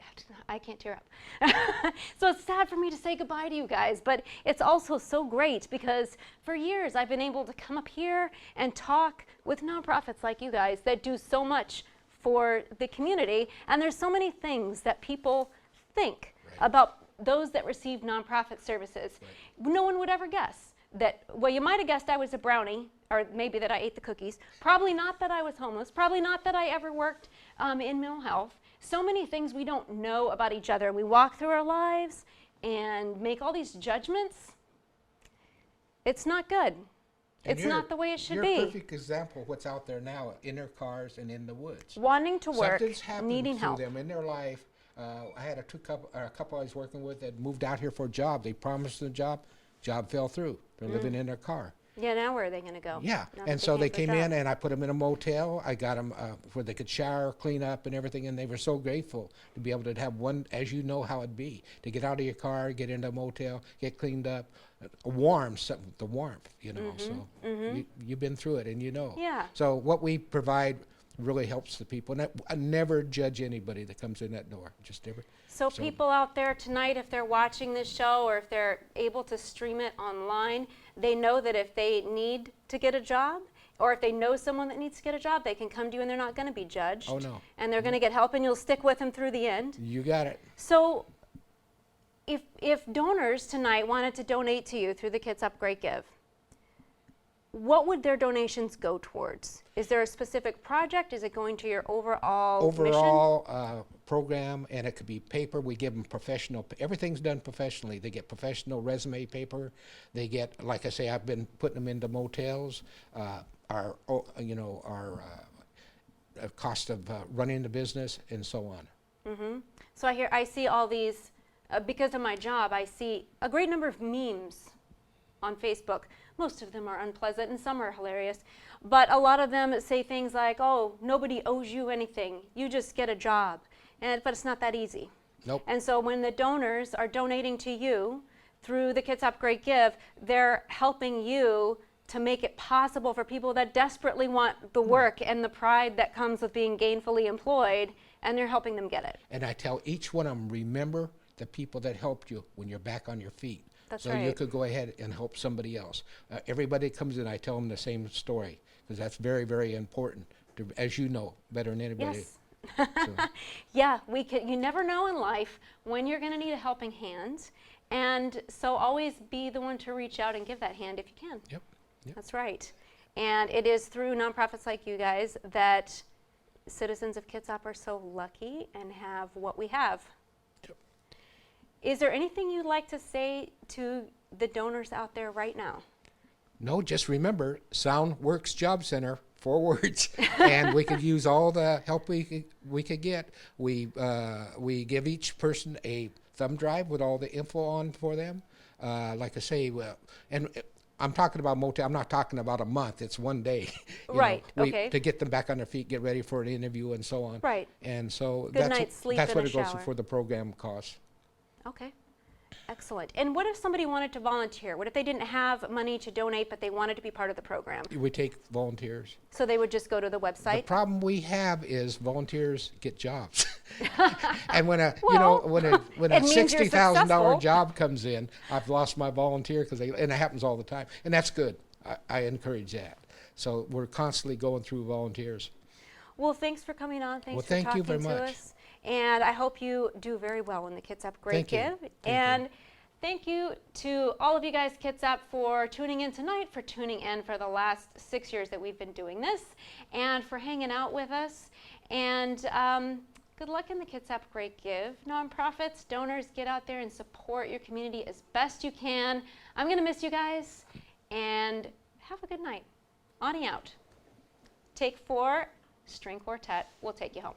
I can't tear up. So it's sad for me to say goodbye to you guys, but it's also so great because for years I've been able to come up here and talk with nonprofits like you guys that do so much for the community, and there's so many things that people think about those that receive nonprofit services. No one would ever guess that, well, you might have guessed I was a brownie, or maybe that I ate the cookies. Probably not that I was homeless. Probably not that I ever worked in mental health. So many things we don't know about each other. We walk through our lives and make all these judgments. It's not good. It's not the way it should be. You're a perfect example of what's out there now in their cars and in the woods. Wanting to work, Something's happened needing to help. them in their life. I had a couple I was working with that moved out here for a job. They promised them a job fell through. They're living in their car. Yeah, now where are they going to go? Yeah, Now that and so they can't came get in jobs? and I put them in a motel. I got them where they could shower, clean up and everything, and they were so grateful to be able to have one, as you know how it'd be, to get out of your car, get into a motel, get cleaned up, the warmth, you know, so you've been through it and you know. Yeah. So what we provide really helps the people, and I never judge anybody that comes in that door, just never. So people out there tonight, if they're watching this show or if they're able to stream it online, they know that if they need to get a job or if they know someone that needs to get a job, they can come to you and they're not going to be judged. Oh, no. And they're going to get help and you'll stick with them through the end. You got it. So if donors tonight wanted to donate to you through the Kitsap Great Give, what would their donations go towards? Is there a specific project? Is it going to your overall mission? Program, and it could be paper. We give them professional, everything's done professionally. They get professional resume paper. They get, like I say, I've been putting them into motels. Our cost of running the business and so on. Mm-hmm. So I see all these, because of my job, I see a great number of memes on Facebook. Most of them are unpleasant and some are hilarious. But a lot of them say things like, oh, nobody owes you anything. You just get a job. But it's not that easy. Nope. And so when the donors are donating to you through the Kitsap Great Give, they're helping you to make it possible for people that desperately want the work and the pride that comes with being gainfully employed, and they're helping them get it. And I tell each one of them, remember the people that helped you when you're back on your feet. That's so right. you could go ahead and help somebody else. Everybody comes in, I tell them the same story, because that's very, very important, as you know, better than anybody. Yes. Yeah, you never know in life when you're going to need a helping hand, and so always be the one to reach out and give that hand if you can. Yep. That's right. And it is through nonprofits like you guys that citizens of Kitsap are so lucky and have what we have. Yep. Is there anything you'd like to say to the donors out there right now? No, just remember, Sound Works Job Center, 4 words, and we could use all the help we could get. We give each person a thumb drive with all the info on for them. Like I say, and I'm talking about motel. I'm not talking about a month. It's 1 day. Right. Okay. To get them back on their feet, get ready for an interview, and so on. Right. And so Good night's sleep that's in what a it goes shower. for the program costs. Okay. Excellent. And what if somebody wanted to volunteer? What if they didn't have money to donate, but they wanted to be part of the program? We take volunteers. So they would just go to the The website? problem we have is volunteers get jobs. And when a it means you're $60,000 successful. job comes in, I've lost my volunteer and it happens all the time, and that's good. I encourage that. So we're constantly going through volunteers. Well, thanks for coming on. Thanks for thank you talking very to much. us. And I hope you do very well in the Kitsap Great Thank you. Give. And thank you to all of you guys, Kitsap, for tuning in tonight, for tuning in for the last 6 years that we've been doing this, and for hanging out with us. And good luck in the Kitsap Great Give. Nonprofits, donors, get out there and support your community as best you can. I'm going to miss you guys, and have a good night. Ani out. Take 4, string quartet. We'll take you home.